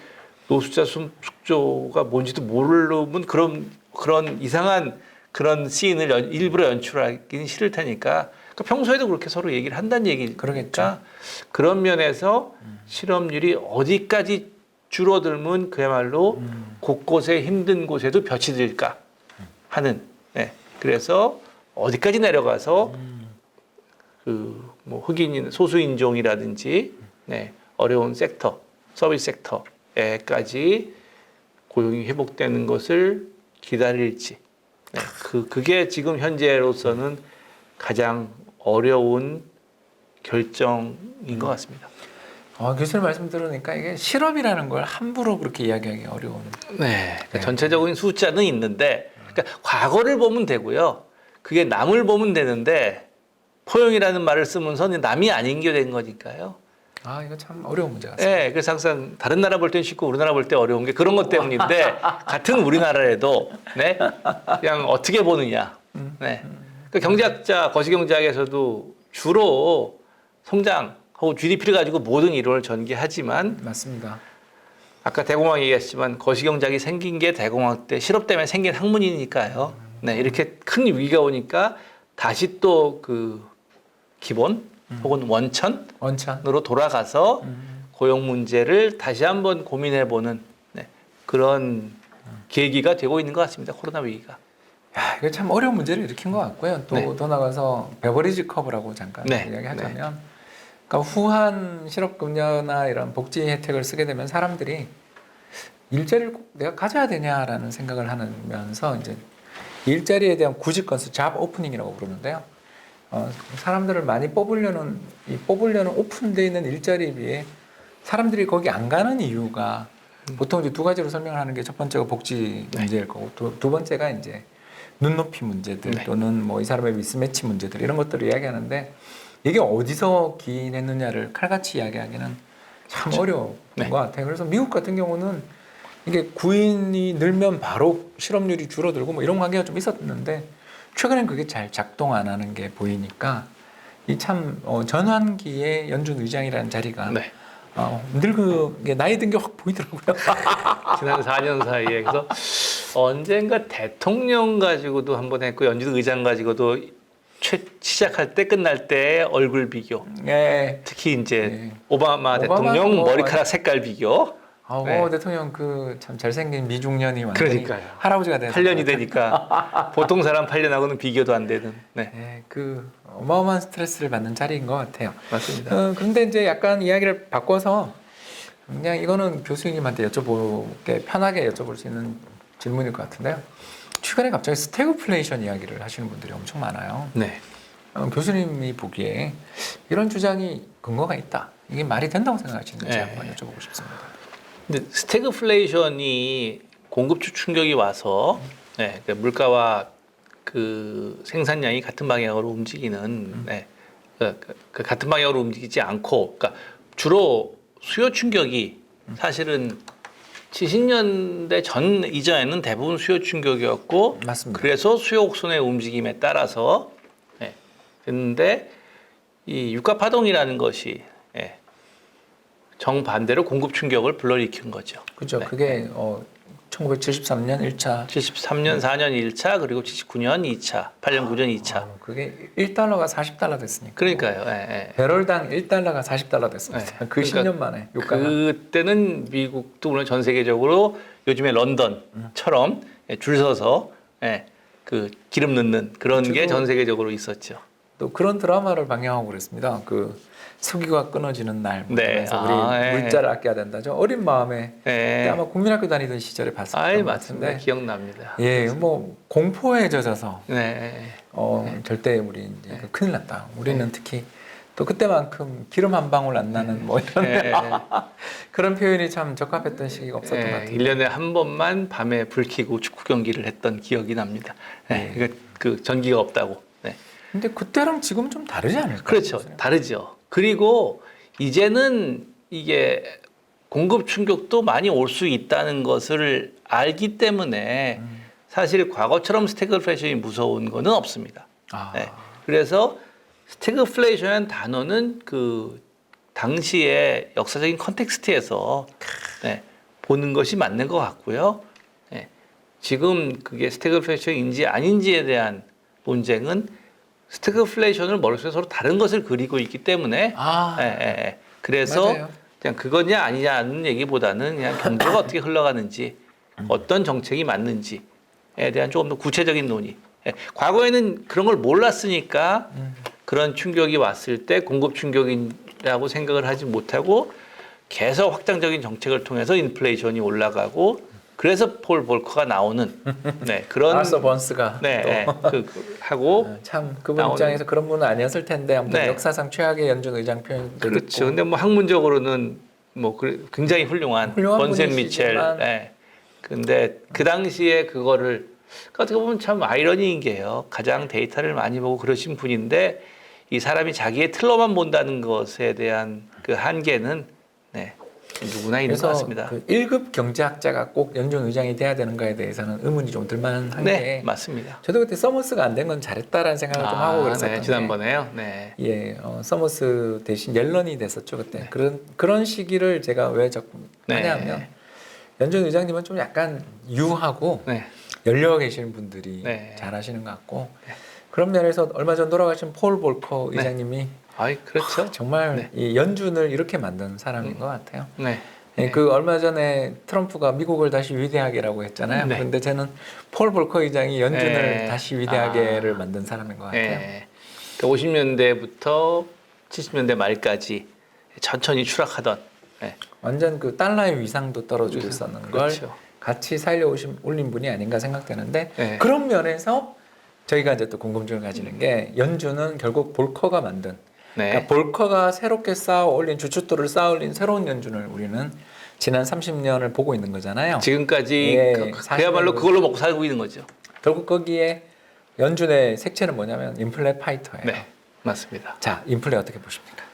노숙자 숙소가 뭔지도 모르면 그런 이상한 그런 씬을 일부러 연출하기는 싫을 테니까 그러니까 평소에도 그렇게 서로 얘기를 한다는 얘기니까 그러겠죠. 그런 면에서 실업률이 어디까지 줄어들면 그야말로 곳곳에 힘든 곳에도 볕이 들까 하는 네. 그래서 어디까지 내려가서 그 뭐 흑인 소수인종이라든지 네. 어려운 섹터 서비스 섹터에까지 고용이 회복되는 것을 기다릴지 네. 그게 지금 현재로서는 가장 어려운 결정인 것 같습니다. 교수님 말씀 들으니까 이게 실업이라는 걸 함부로 그렇게 이야기하기 어려운. 네. 그러니까 전체적인 숫자는 있는데, 그러니까 과거를 보면 되고요. 그게 남을 보면 되는데, 포용이라는 말을 쓰면서 남이 아닌 게 된 거니까요. 이거 참 어려운 문제 같습니다. 네. 그래서 항상 다른 나라 볼 땐 쉽고 우리나라 볼 때 어려운 게 그런 것 때문인데, 같은 우리나라에도, 네. 그냥 어떻게 보느냐. 네. 그 경제학자, 거시경제학에서도 주로 성장하고 GDP를 가지고 모든 이론을 전개하지만, 맞습니다. 아까 대공황 얘기했지만 거시경제학이 생긴 게 대공황 때 실업 때문에 생긴 학문이니까요. 네, 이렇게 큰 위기가 오니까 다시 또 그 기본 혹은 원천으로 돌아가서 고용 문제를 다시 한번 고민해보는 네, 그런 계기가 되고 있는 것 같습니다. 코로나 위기가. 이거 참 어려운 문제를 일으킨 것 같고요. 또 네. 더 나가서 베버리지 커브라고 잠깐 네. 이야기하자면, 그러니까 후한 실업급여나 이런 복지 혜택을 쓰게 되면 사람들이 일자리를 꼭 내가 가져야 되냐라는 생각을 하면서 이제 일자리에 대한 구직 건수, 잡 오프닝이라고 부르는데요. 사람들을 많이 뽑으려는 오픈되어 있는 일자리에 비해 사람들이 거기 안 가는 이유가 보통 이제 두 가지로 설명을 하는 게 첫 번째가 복지 문제일 거고 두 번째가 이제 눈높이 문제들 네. 또는 뭐 이 사람의 미스매치 문제들 이런 것들을 이야기하는데 이게 어디서 기인했느냐를 칼같이 이야기하기는 참 어려운 네. 것 같아요. 그래서 미국 같은 경우는 이게 구인이 늘면 바로 실업률이 줄어들고 뭐 이런 관계가 좀 있었는데 최근엔 그게 잘 작동 안 하는 게 보이니까 이 참 전환기의 연준 의장이라는 자리가 네. 늙게 나이 든 게 확 보이더라고요. 지난 4년 사이에 그래서 언젠가 대통령 가지고도 한번 했고 연준 의장 가지고도 시작할 때 끝날 때 얼굴 비교. 네. 특히 이제 네. 오바마 대통령 뭐 머리카락 색깔 비교. 네. 대통령 그 참 잘생긴 미중년이 완전히 그러니까요. 할아버지가 되는 8년이 되니까 보통 사람 8년하고는 비교도 안 되는. 네. 네, 그 어마어마한 스트레스를 받는 자리인 것 같아요. 맞습니다. 그런데 이제 약간 이야기를 바꿔서 그냥 이거는 교수님한테 여쭤보게 편하게 여쭤볼 수 있는 질문일 것 같은데요. 최근에 갑자기 스태그플레이션 이야기를 하시는 분들이 엄청 많아요. 네. 교수님이 보기에 이런 주장이 근거가 있다. 이게 말이 된다고 생각하시는지 네. 한번 여쭤보고 싶습니다. 근데 스태그플레이션이 공급추 충격이 와서 네, 그 물가와 그 생산량이 같은 방향으로 움직이는 네, 그 같은 방향으로 움직이지 않고 그러니까 주로 수요 충격이 사실은 70년대 전 이전에는 대부분 수요 충격이었고 맞습니다. 그래서 수요 곡선의 움직임에 따라서 네, 됐는데 이 유가 파동이라는 것이 예, 정반대로 공급 충격을 불러일으킨 거죠. 그렇죠. 네. 그게 1973년 1차 73년 4년 1차 그리고 79년 2차, 8년 9년 2차. 그게 1달러가 40달러 됐으니까. 그러니까요. 예, 예. 배럴당 1달러가 40달러 됐습니다. 네. 그 그러니까 10년 만에 유가가. 그때는 미국도 물론 전 세계적으로 요즘에 런던처럼 줄 서서 예, 그 기름 넣는 그런 게 전 세계적으로 있었죠. 또 그런 드라마를 방영하고 그랬습니다. 그 석유가 끊어지는 날 네. 보면서 우리 예. 물자를 아껴야 된다죠. 어린 마음에 그때 예. 아마 국민학교 다니던 시절에 봤었던 아이 것 맞습니다. 같은데. 기억납니다. 예, 뭐 공포에 젖어서 네. 절대 우리 이제 큰일 났다. 우리는 특히 또 그때만큼 기름 한 방울 안 나는 뭐 이런 예. 그런 표현이 참 적합했던 시기가 없었던 것 같아요. 1년에 한 번만 밤에 불 켜고 축구 경기를 했던 기억이 납니다. 네. 그러니까 그 전기가 없다고. 네. 근데 그때랑 지금 좀 다르지 않을까요? 그렇죠. 다르죠. 그리고 이제는 이게 공급 충격도 많이 올 수 있다는 것을 알기 때문에 사실 과거처럼 스태그플레이션이 무서운 거는 없습니다. 아, 네. 그래서 스태그플레이션이라는 단어는 그 당시의 역사적인 컨텍스트에서 네, 보는 것이 맞는 것 같고요. 네. 지금 그게 스태그플레이션인지 아닌지에 대한 논쟁은 스태그플레이션을 머릿속에 서로 다른 것을 그리고 있기 때문에 그래서 맞아요. 그냥 그거냐 아니냐는 얘기보다는 그냥 경제가 어떻게 흘러가는지 어떤 정책이 맞는지에 대한 조금 더 구체적인 논의. 과거에는 그런 걸 몰랐으니까 그런 충격이 왔을 때 공급 충격이라고 생각을 하지 못하고 계속 확장적인 정책을 통해서 인플레이션이 올라가고 그래서 폴 볼커가 나오는 그런 아서 번스가 하고 참 그분 나오는- 입장에서 그런 분은 아니었을 텐데 아무튼 네. 역사상 최악의 연준 의장 표현 그렇죠. 근데 뭐 학문적으로는 뭐 굉장히 훌륭한 번센 미첼. 분이시지만 근데 그 당시에 그거를 어떻게 보면 참 아이러니인 게요. 가장 데이터를 많이 보고 그러신 분인데 이 사람이 자기의 틀로만 본다는 것에 대한 그 한계는 누구나 있는 것 그래서 같습니다. 그 1급 경제학자가 꼭 연준 의장이 돼야 되는가에 대해서는 의문이 좀 들만한 네, 게 맞습니다. 저도 그때 서머스가 안 된 건 잘했다라는 생각을 좀 하고 그랬었던 게 지난번에요. 네. 예, 서머스 대신 옐런이 됐었죠 그때. 그런 시기를 제가 왜 자꾸 하냐면 연준 의장님은 좀 약간 유하고 네. 열려 계시는 분들이 네. 잘하시는 것 같고 그런 면에서 얼마 전 돌아가신 폴 볼커 의장님이 아이 그렇죠. 정말 이 연준을 이렇게 만든 사람인 것 같아요. 네. 예, 그 얼마 전에 트럼프가 미국을 다시 위대하게라라고 했잖아요. 네. 그런데 저는 폴 볼커 의장이 연준을 네. 다시 위대하게를 만든 사람인 것 같아요. 네. 50년대부터 70년대 말까지 천천히 추락하던 완전 그 달러의 위상도 떨어지고 있었는 걸 그렇죠. 같이 올린 분이 아닌가 생각되는데 네. 그런 면에서 저희가 이제 또 궁금증을 가지는 게 연준은 결국 볼커가 만든 그러니까 볼커가 새롭게 쌓아 올린 주춧돌을 쌓아 올린 새로운 연준을 우리는 지난 30년을 보고 있는 거잖아요. 지금까지 예, 그야말로 40년 그걸로 먹고 살고 있는 거죠. 결국 거기에 연준의 색채는 뭐냐면 인플레 파이터예요. 네, 맞습니다. 자, 인플레 어떻게 보십니까?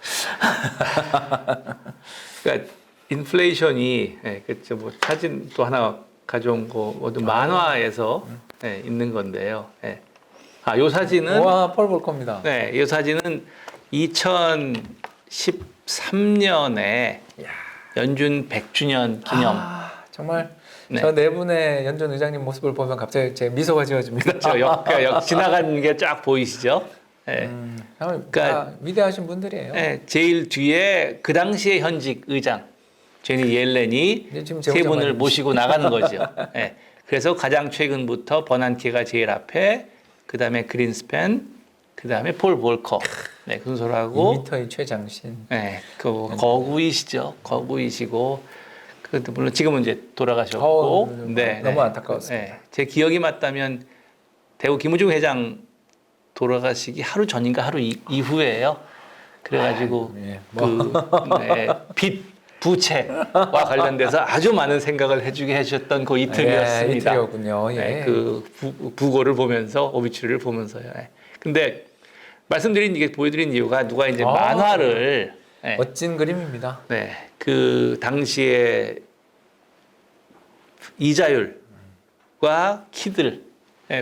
그러니까 인플레이션이 그렇죠. 뭐 사진 또 하나 가져온 거 모두 만화에서 있는 건데요. 요 사진은 와, 폴 볼커입니다. 이 사진은 2013년에 연준 100주년 기념. 정말 네. 저 네 분의 연준 의장님 모습을 보면 갑자기 제 미소가 지어집니다. 그렇죠. 지나간 게 쫙 보이시죠? 네. 그러니까 위대하신 분들이에요. 네, 제일 뒤에 그 당시에 현직 의장 제니 옐렌이 네, 지금 세 분을 많이 모시고 나가는 거죠. 네. 그래서 가장 최근부터 버난케가 제일 앞에, 그 다음에 그린스팬, 그 다음에 폴 볼커. 네, 그 순서로 하고. 2m의 최장신. 네, 그 거구이시죠. 거구이시고. 그 물론 지금은 이제 돌아가셨고. 네, 너무 네. 안타까웠습니다. 네, 제 기억이 맞다면 대우 김우중 회장 돌아가시기 하루 전인가 하루 이후에요. 그래가지고 예, 빚 부채와 관련돼서 아주 많은 생각을 해주게 해주셨던 그 이틀이었습니다. 예, 이틀이었군요. 예. 네, 그 부고를 보면서 오비추리를 보면서요. 예. 근데 말씀드린 이게 보여드린 이유가 누가 이제 만화를 네, 멋진 그림입니다. 네, 그 당시에 이자율과 키들,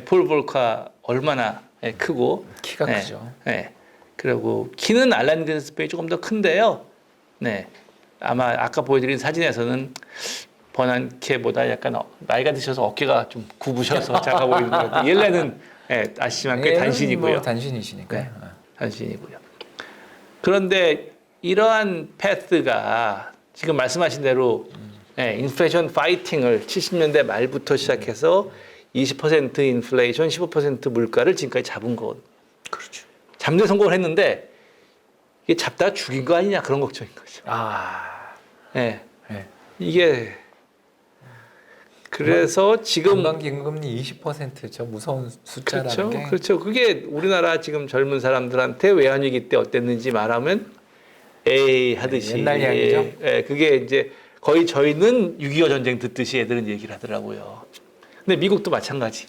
폴 볼카 얼마나 크고 키가 네, 크죠. 네. 그리고 키는 알란 그린스팬이 조금 더 큰데요. 네, 아마 아까 보여드린 사진에서는 버난케보다 약간 나이가 드셔서 어깨가 좀 굽으셔서 작아 보이는 것 같고 옐렌은 아시지만 꽤 단신이고요. 뭐 단신이시니까. 네, 단신이고요. 그런데 이러한 패스가 지금 말씀하신 대로 인플레이션 파이팅을 70년대 말부터 시작해서 20% 인플레이션, 15% 물가를 지금까지 잡은 것. 그렇죠. 잡는 성공을 했는데 이게 잡다가 죽인 거 아니냐 그런 걱정인 거죠. 네. 네. 이게 그래서 지금 연방기금리 20%저 무서운 숫자라는 그렇죠, 게 그렇죠. 그게 우리나라 지금 젊은 사람들한테 외환위기 때 어땠는지 말하면 에이 하듯이 옛날 이야기죠. 그게 이제 거의 저희는 6.25 전쟁 듣듯이 애들은 얘기를 하더라고요. 근데 미국도 마찬가지.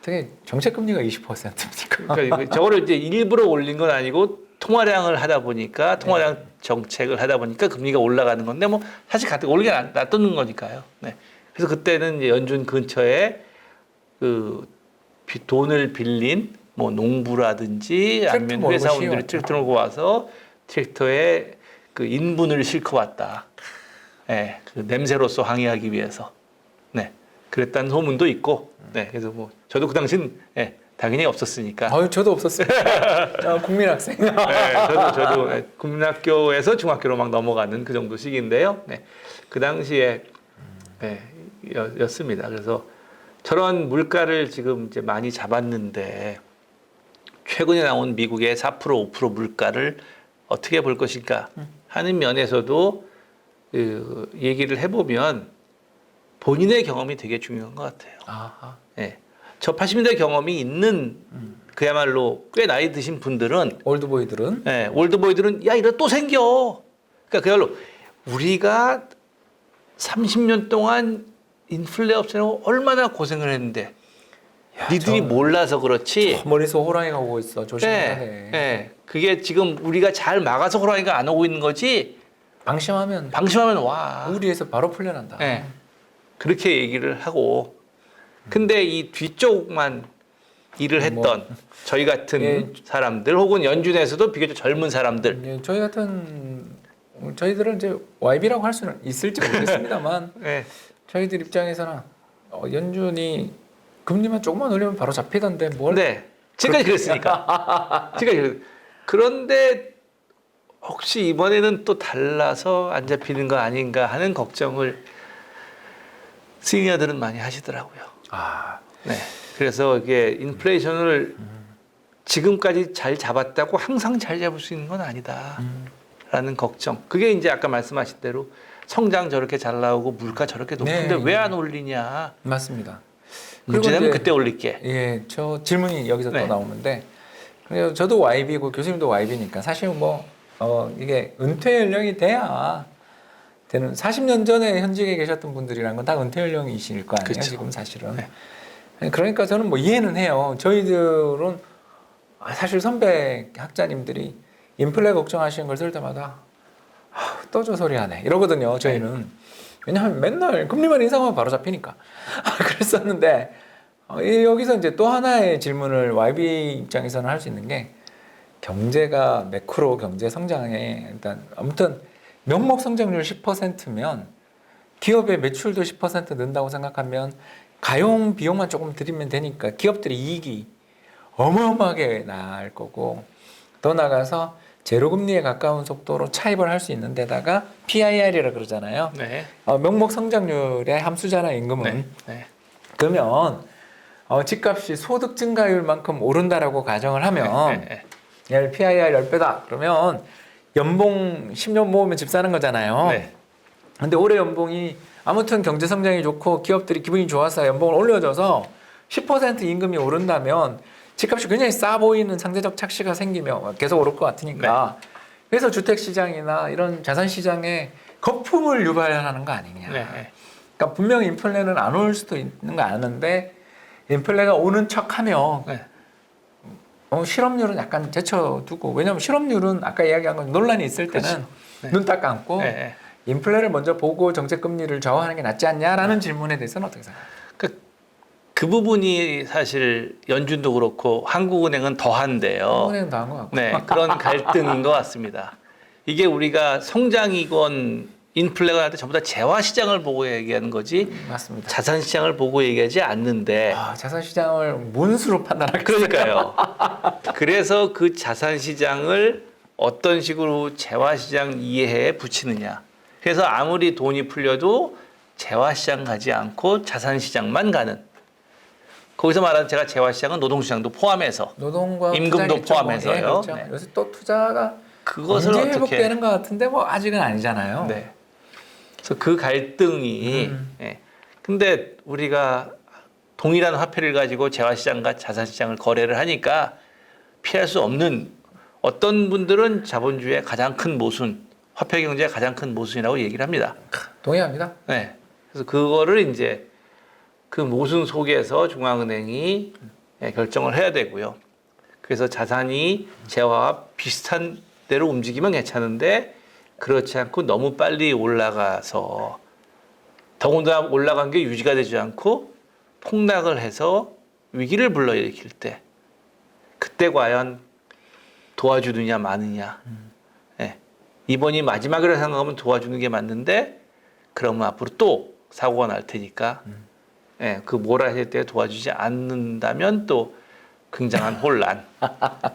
되게 정책금리가 20%입니까? 그러니까 저거를 이제 일부러 올린 건 아니고 통화량을 하다 보니까 통화량 정책을 하다 보니까 금리가 올라가는 건데 뭐 사실 가뜩 올리게 놔두는 거니까요. 네. 그래서 그때는 이제 연준 근처에 그 돈을 빌린 뭐 농부라든지 아니면 회사원들이 트랙터 몰고 와서 트랙터에 그 인분을 싣고 왔다. 네, 그 냄새로서 항의하기 위해서. 네, 그랬다는 소문도 있고. 네, 그래서 뭐 저도 그 당시는 당연히 없었으니까. 저도 없었어요. 국민학생. 네, 저도 국민학교에서 중학교로 막 넘어가는 그 정도 시기인데요. 네, 그 당시에 였습니다. 그래서 저런 물가를 지금 이제 많이 잡았는데 최근에 나온 미국의 4% 5% 물가를 어떻게 볼 것인가 하는 면에서도 그 얘기를 해보면 본인의 경험이 되게 중요한 것 같아요. 아하. 네. 저 80년대 경험이 있는 그야말로 꽤 나이 드신 분들은 올드보이들은 올드보이들은 야 이거 또 생겨. 그러니까 그야말로 우리가 30년 동안 인플레 없애려고 얼마나 고생을 했는데 니들이 몰라서 그렇지. 머리에서 호랑이가 오고 있어. 조심해야 돼. 네. 그게 지금 우리가 잘 막아서 호랑이가 안 오고 있는 거지. 방심하면 와. 우리에서 바로 풀려난다. 네. 그렇게 얘기를 하고. 근데 이 뒤쪽만 일을 했던 저희 같은 사람들 혹은 연준에서도 비교적 젊은 사람들. 저희들은 이제 YB라고 할 수는 있을지 모르겠습니다만 저희들 입장에서는 연준이 금리만 조금만 올리면 바로 잡히던데 뭘? 네. 지금까지 그랬으니까. 그런데 혹시 이번에는 또 달라서 안 잡히는 거 아닌가 하는 걱정을 시니어들은 많이 하시더라고요. 네. 그래서 이게 인플레이션을 지금까지 잘 잡았다고 항상 잘 잡을 수 있는 건 아니다. 라는 걱정. 그게 이제 아까 말씀하신 대로 성장 저렇게 잘 나오고 물가 저렇게 높은데 왜 안 올리냐. 맞습니다. 문제는 그때 올릴게. 예, 저 질문이 여기서 또 나오는데, 그래서 저도 YB고 교수님도 YB니까 사실 이게 은퇴 연령이 돼야 되는 40년 전에 현직에 계셨던 분들이란 건 다 은퇴 연령이실 거 아니에요. 그렇죠. 지금 사실은. 그러니까 저는 뭐 이해는 해요. 저희들은 사실 선배 학자님들이 인플레 걱정하시는 걸 쓸 때마다 또 저 소리 하네 이러거든요. 저희는. 왜냐하면 맨날 금리만 인상하면 바로 잡히니까. 그랬었는데 여기서 이제 또 하나의 질문을 YB 입장에서는 할 수 있는 게 경제가 매크로 경제 성장에 일단 아무튼 명목 성장률 10%면 기업의 매출도 10% 는다고 생각하면 가용 비용만 조금 들이면 되니까 기업들의 이익이 어마어마하게 날 거고 더 나가서 제로금리에 가까운 속도로 차입을 할 수 있는 데다가 PIR이라 그러잖아요. 네. 명목 성장률의 함수잖아요, 임금은. 네. 네. 그러면 집값이 소득 증가율만큼 오른다라고 가정을 하면 네. 예를 PIR 10배다. 그러면 연봉 10년 모으면 집 사는 거잖아요. 네. 근데 올해 연봉이 아무튼 경제 성장이 좋고 기업들이 기분이 좋아서 연봉을 올려줘서 10% 임금이 오른다면 집값이 굉장히 싸 보이는 상대적 착시가 생기면 계속 오를 것 같으니까 그래서 주택시장이나 이런 자산시장에 거품을 유발하는 거 아니냐. 네. 그러니까 분명히 인플레는 안 올 수도 있는 거 아는데 인플레가 오는 척하면 네. 실업률은 약간 제쳐두고 왜냐하면 실업률은 아까 이야기한 건 논란이 있을 때는 그렇죠. 네. 눈 딱 감고 네. 인플레를 먼저 보고 정책금리를 저하하는 게 낫지 않냐라는 질문에 대해서는 어떻게 생각하세요? 그 부분이 사실 연준도 그렇고 한국은행은 더한데요. 한국은행은 더한 것 같고. 네, 그런 갈등인 것 같습니다. 이게 우리가 성장이건 인플레가 할 때 전부 다 재화 시장을 보고 얘기하는 거지 맞습니다. 자산 시장을 보고 얘기하지 않는데 자산시장을 문수로 판단하겠어요. 그러니까요. 그래서 그 자산 시장을 어떤 식으로 재화 시장 이해에 붙이느냐. 그래서 아무리 돈이 풀려도 재화 시장 가지 않고 자산 시장만 가는. 거기서 말하는 제가 재화 시장은 노동 시장도 포함해서 노동과 임금도 투자겠죠. 포함해서요. 예, 그렇죠. 네. 요새 또 투자가 그것을 언제 어떻게 회복되는 것 같은데 뭐 아직은 아니잖아요. 네. 그래서 그 갈등이 예. 근데 우리가 동일한 화폐를 가지고 재화 시장과 자산 시장을 거래를 하니까 피할 수 없는 어떤 분들은 자본주의의 가장 큰 모순, 화폐 경제의 가장 큰 모순이라고 얘기를 합니다. 동의합니다. 네. 그래서 그거를 이제 그 모순 속에서 중앙은행이 결정을 해야 되고요. 그래서 자산이 재화와 비슷한 대로 움직이면 괜찮은데 그렇지 않고 너무 빨리 올라가서 더군다나 올라간 게 유지가 되지 않고 폭락을 해서 위기를 불러일으킬 때 그때 과연 도와주느냐 마느냐. 예. 이번이 마지막이라고 생각하면 도와주는 게 맞는데 그러면 앞으로 또 사고가 날 테니까 예, 그 뭐라 할 때 도와주지 않는다면 또 굉장한 혼란.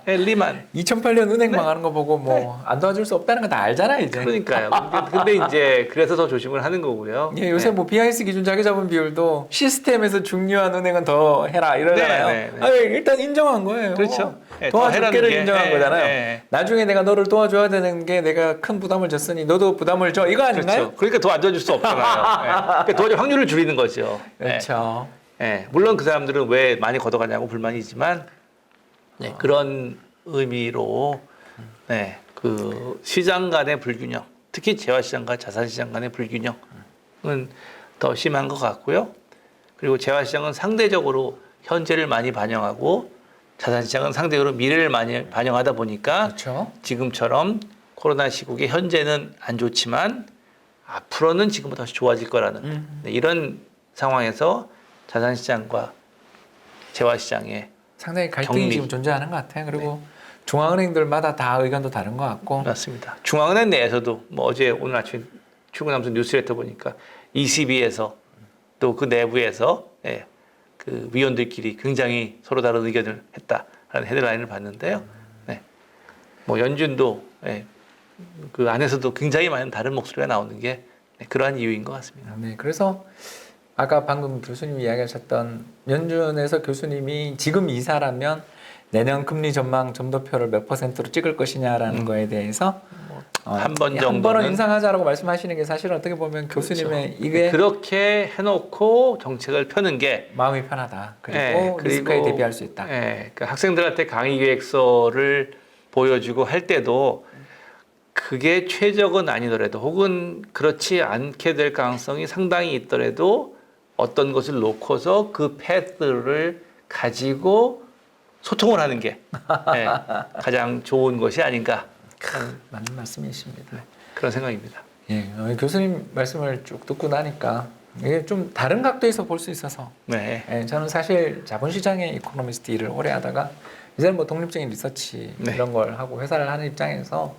리만. 2008년 은행 망하는 거 보고 뭐 안 도와줄 수 없다는 거 다 알잖아요, 이제. 그러니까요. 근데 이제 그래서 더 조심을 하는 거고요. 예, 요새 네. 뭐 BIS 기준 자기자본 비율도 시스템에서 중요한 은행은 더 해라 이러잖아요. 네, 네, 네. 아니, 일단 인정한 거예요. 그렇죠. 네, 도와줄게를 더 해라는 게. 인정한 거잖아요. 네. 나중에 내가 너를 도와줘야 되는 게 내가 큰 부담을 줬으니 너도 부담을 줘. 이거 아닌가요? 그렇죠. 그러니까 더 안 도와줄 수 없잖아요. 네. 그러니까 도와줄 확률을 줄이는 거죠. 그렇죠. 네. 물론 그 사람들은 왜 많이 걷어가냐고 불만이지만 그런 의미로 그 시장 간의 불균형, 특히 재화 시장과 자산 시장 간의 불균형은 더 심한 것 같고요. 그리고 재화 시장은 상대적으로 현재를 많이 반영하고 자산 시장은 상대적으로 미래를 많이 반영하다 보니까 그렇죠. 지금처럼 코로나 시국에 현재는 안 좋지만 앞으로는 지금보다 다시 좋아질 거라는 이런 상황에서 자산 시장과 재화 시장의 상당히 갈등이 격리. 지금 존재하는 것 같아요. 그리고 중앙은행들마다 다 의견도 다른 것 같고. 맞습니다. 중앙은행 내에서도 뭐 어제 오늘 아침 출근하면서 뉴스레터 보니까 ECB에서 또 그 내부에서 그 위원들끼리 굉장히 서로 다른 의견을 했다라는 헤드라인을 봤는데요. 네. 뭐 연준도 그 안에서도 굉장히 많은 다른 목소리가 나오는 게 그러한 이유인 것 같습니다. 네, 그래서 아까 방금 교수님이 이야기하셨던 연준에서 교수님이 지금 이사라면 내년 금리 전망 점도표를 몇 %로 찍을 것이냐라는 거에 대해서 한 번 한 정도는 번은 인상하자라고 말씀하시는 게 사실은 어떻게 보면 교수님의 이게 그렇게 해놓고 정책을 펴는 게 마음이 편하다. 그리고 리스크에 대비할 수 있다. 그러니까 학생들한테 강의 계획서를 보여주고 할 때도 그게 최적은 아니더라도 혹은 그렇지 않게 될 가능성이 상당히 있더라도 어떤 것을 놓고서 그 패드를 가지고 소통을 하는 게 가장 좋은 것이 아닌가 맞는 말씀이십니다. 그런 생각입니다. 예, 교수님 말씀을 쭉 듣고 나니까 이게 좀 다른 각도에서 볼 수 있어서 네. 예, 저는 사실 자본시장의 이코노미스트 일을 오래 하다가 이제는 뭐 독립적인 리서치 네. 이런 걸 하고 회사를 하는 입장에서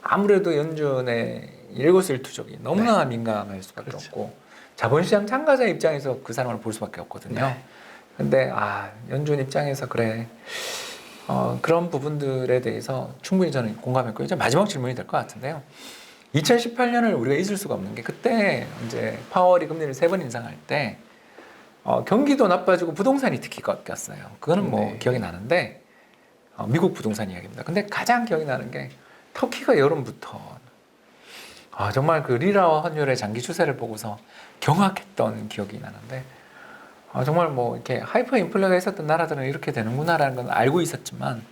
아무래도 연준의 일거수일투족이 너무나 민감할 수밖에 그렇죠. 없고 자본시장 참가자 입장에서 그 상황을 볼 수밖에 없거든요. 네. 근데 연준 입장에서 그래 그런 부분들에 대해서 충분히 저는 공감했고 이제 마지막 질문이 될 것 같은데요. 2018년을 우리가 잊을 수가 없는 게 그때 이제 파월이 금리를 3번 인상할 때 경기도 나빠지고 부동산이 특히 꺾였어요. 그거는 뭐 네. 기억이 나는데 미국 부동산 이야기입니다. 근데 가장 기억이 나는 게 터키가 여름부터 정말 그 리라와 환율의 장기 추세를 보고서 경악했던 기억이 나는데 정말 뭐 이렇게 하이퍼 인플레가 있었던 나라들은 이렇게 되는구나라는 건 알고 있었지만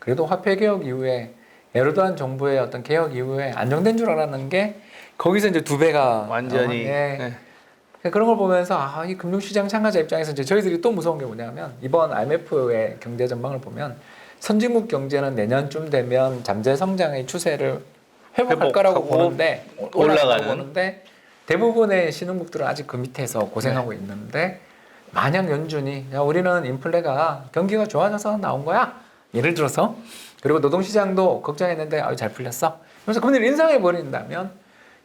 그래도 화폐 개혁 이후에 에르도안 정부의 어떤 개혁 이후에 안정된 줄 알았는 게 거기서 이제 2배가 완전히 네. 그런 걸 보면서 이 금융시장 참가자 입장에서 이제 저희들이 또 무서운 게 뭐냐면 이번 IMF의 경제 전망을 보면 선진국 경제는 내년쯤 되면 잠재 성장의 추세를 회복할 거라고 보는데 올라가는. 보는데 대부분의 신흥국들은 아직 그 밑에서 고생하고 있는데 만약 연준이 우리는 인플레가 경기가 좋아져서 나온 거야 예를 들어서 그리고 노동시장도 걱정했는데 잘 풀렸어 그래서 금리를 인상해 버린다면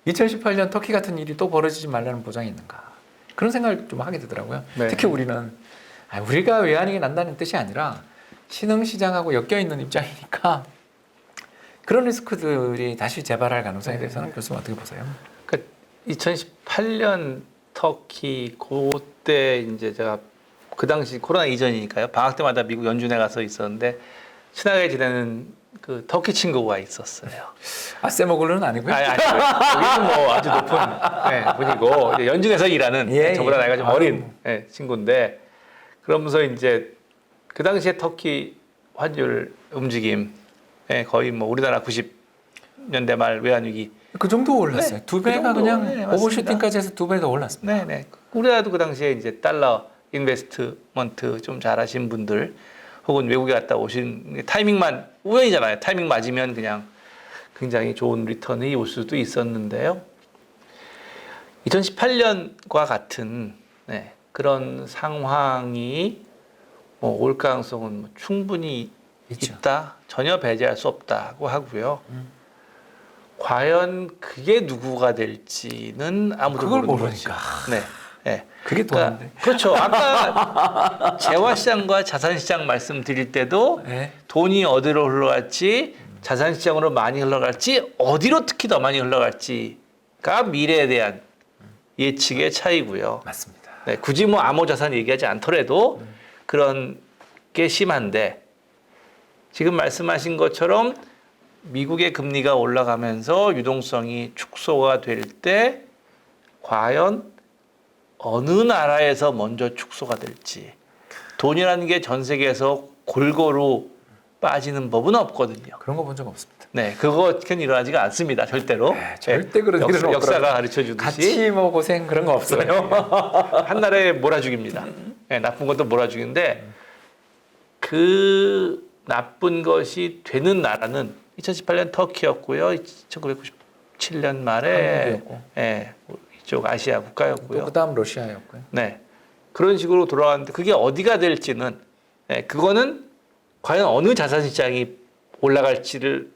2018년 터키 같은 일이 또 벌어지지 말라는 보장이 있는가 그런 생각을 좀 하게 되더라고요. 네. 특히 우리는 우리가 외환위기 난다는 뜻이 아니라 신흥시장하고 엮여있는 입장이니까 그런 리스크들이 다시 재발할 가능성에 대해서는 교수님 어떻게 보세요? 그러니까 2018년 터키 그때 이제 제가 그 당시 코로나 이전이니까요. 방학 때마다 미국 연준에 가서 있었는데 친하게 지내는 그 터키 친구가 있었어요. 세모글루는 아니고요. 여기는 뭐 아주 높은 분이고 이제 연준에서 일하는 저보다 나이가 좀 어린 친구인데 그러면서 이제 그 당시에 터키 환율 움직임 거의 뭐 우리나라 90년대 말 외환위기 그 정도 올랐어요. 2배가 그냥 오버슈팅까지 해서 2배 더 올랐습니다. 네네. 우리나라도 그 당시에 이제 달러 인베스트먼트 좀 잘하신 분들 혹은 외국에 갔다 오신 타이밍만 우연이잖아요. 타이밍 맞으면 그냥 굉장히 좋은 리턴이 올 수도 있었는데요. 2018년과 같은 그런 상황이 올 가능성은 충분히 있다. 전혀 배제할 수 없다고 하고요. 과연 그게 누구가 될지는 아무도 그걸 모르는 모르니까. 거죠. 네. 그게 또 한데. 그렇죠. 아까 재화시장과 자산시장 말씀드릴 때도 돈이 어디로 흘러갈지 자산시장으로 많이 흘러갈지 어디로 특히 더 많이 흘러갈지가 미래에 대한 예측의 차이고요. 맞습니다. 굳이 뭐 암호자산 얘기하지 않더라도 그런 게 심한데 지금 말씀하신 것처럼 미국의 금리가 올라가면서 유동성이 축소가 될 때 과연 어느 나라에서 먼저 축소가 될지 돈이라는 게 전 세계에서 골고루 빠지는 법은 없거든요. 그런 거 본 적 없습니다. 그거는 일어나지가 않습니다. 절대로. 절대 그런 일은 없더라고요. 역사가 가르쳐 주듯이 같이 뭐 고생 그런 거 없어요. 한 나라에 몰아주기입니다. 나쁜 것도 몰아주기인데 그 나쁜 것이 되는 나라는 2018년 터키였고요. 1997년 말에 이쪽 아시아 국가였고요. 그다음 러시아였고요. 그런 식으로 돌아왔는데 그게 어디가 될지는 그거는 과연 어느 자산 시장이 올라갈지를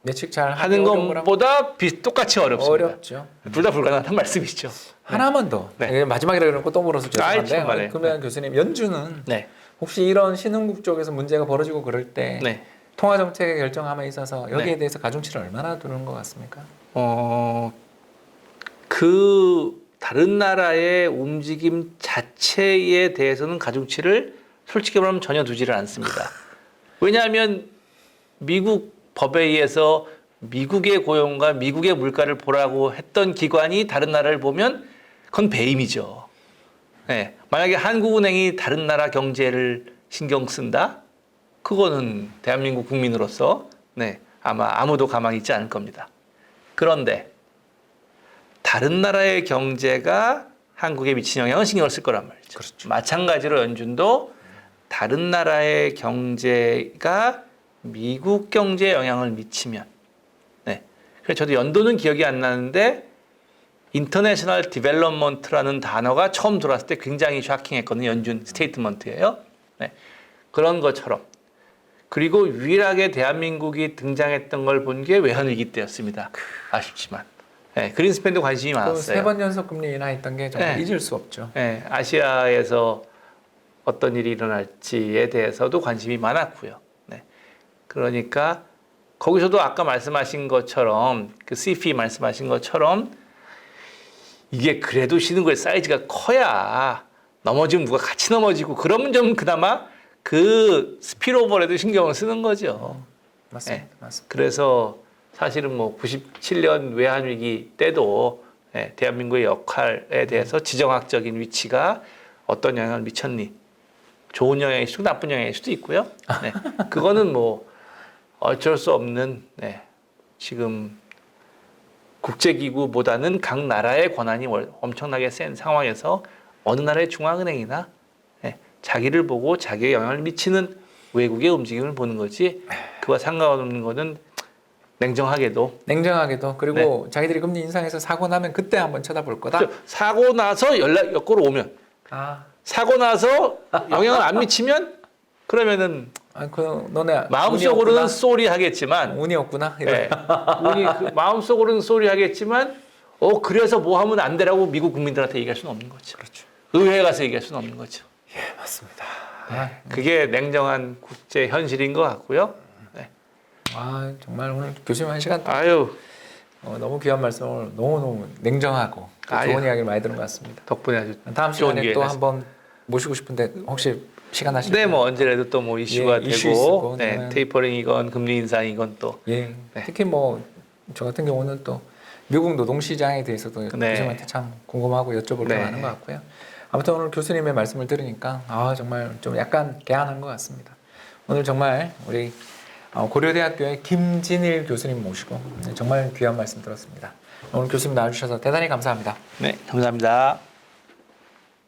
예측 잘 하는 것보다 똑같이 어렵습니다. 어렵죠. 둘 다 불가능한 말씀이죠. 하나만 더. 마지막이라 그러고 또 물어서 죄송한데 그러면 교수님 연준은 혹시 이런 신흥국 쪽에서 문제가 벌어지고 그럴 때 통화 정책의 결정함에 있어서 여기에 대해서 가중치를 얼마나 두는 것 같습니까? 그 다른 나라의 움직임 자체에 대해서는 가중치를 솔직히 말하면 전혀 두지를 않습니다. 왜냐하면 미국 법에 의해서 미국의 고용과 미국의 물가를 보라고 했던 기관이 다른 나라를 보면 그건 배임이죠. 만약에 한국은행이 다른 나라 경제를 신경 쓴다? 그거는 대한민국 국민으로서 아마 아무도 가만히 있지 않을 겁니다. 그런데 다른 나라의 경제가 한국에 미친 영향은 신경을 쓸 거란 말이죠. 그렇죠. 마찬가지로 연준도 다른 나라의 경제가 미국 경제에 영향을 미치면 그래서 저도 연도는 기억이 안 나는데 인터내셔널 디벨롭먼트라는 단어가 처음 들어왔을 때 굉장히 샤킹했거든요. 연준 스테이트먼트예요. 네. 그런 것처럼. 그리고 유일하게 대한민국이 등장했던 걸 본 게 외환위기 때였습니다. 아쉽지만. 네, 그린스팬도 관심이 많았어요. 3번 연속 금리 인하했던 게 정말 네. 잊을 수 없죠. 네, 아시아에서 어떤 일이 일어날지에 대해서도 관심이 많았고요. 네. 그러니까 거기서도 아까 말씀하신 것처럼 그 CFP 말씀하신 것처럼 이게 그래도 쉬는 거에 사이즈가 커야 넘어지면 누가 같이 넘어지고 그러면 좀 그나마 그 스피로버에도 신경을 쓰는 거죠. 맞습니다. 네. 맞습니다. 그래서 사실은 뭐 97년 외환위기 때도 대한민국의 역할에 대해서 지정학적인 위치가 어떤 영향을 미쳤니? 좋은 영향일 수도 나쁜 영향일 수도 있고요. 네. 그거는 뭐 어쩔 수 없는 지금 국제기구보다는 각 나라의 권한이 엄청나게 센 상황에서 어느 나라의 중앙은행이나 자기를 보고 자기의 영향을 미치는 외국의 움직임을 보는 거지 그와 상관없는 거는 냉정하게도 그리고 자기들이 금리 인상해서 사고 나면 그때 한번 쳐다볼 거다. 사고 나서 연락으로 오면 사고 나서 영향을 안 미치면 그러면은 너네 마음속으로는 쏘리 하겠지만 운이 없구나. 마음속으로는 쏘리 하겠지만 그래서 뭐 하면 안 되라고 미국 국민들한테 얘기할 수는 없는 거죠. 그렇죠. 의회에 가서 얘기할 수는 없는 거죠. 예, 맞습니다. 그게 냉정한 국제 현실인 것 같고요. 정말 오늘 교수님 한 시간 아유 너무 귀한 말씀을 너무너무 냉정하고 좋은 이야기를 많이 들은 것 같습니다. 덕분에 아주 다음 좋은 시간에 또 한번 모시고 싶은데 혹시 시간 나실까요? 네, 뭐 언제라도 또 뭐 이슈가 이슈 되고 있고, 테이퍼링이건 금리 인상이건 또 특히 뭐 저 같은 경우는 또 미국 노동시장에 대해서도 네. 교수님한테 참 궁금하고 여쭤볼 게 많은 것 같고요. 아무튼 오늘 교수님의 말씀을 들으니까 정말 좀 약간 개안한 것 같습니다. 오늘 정말 우리 고려대학교의 김진일 교수님 모시고 정말 귀한 말씀 들었습니다. 오늘 교수님 나와주셔서 대단히 감사합니다. 네, 감사합니다.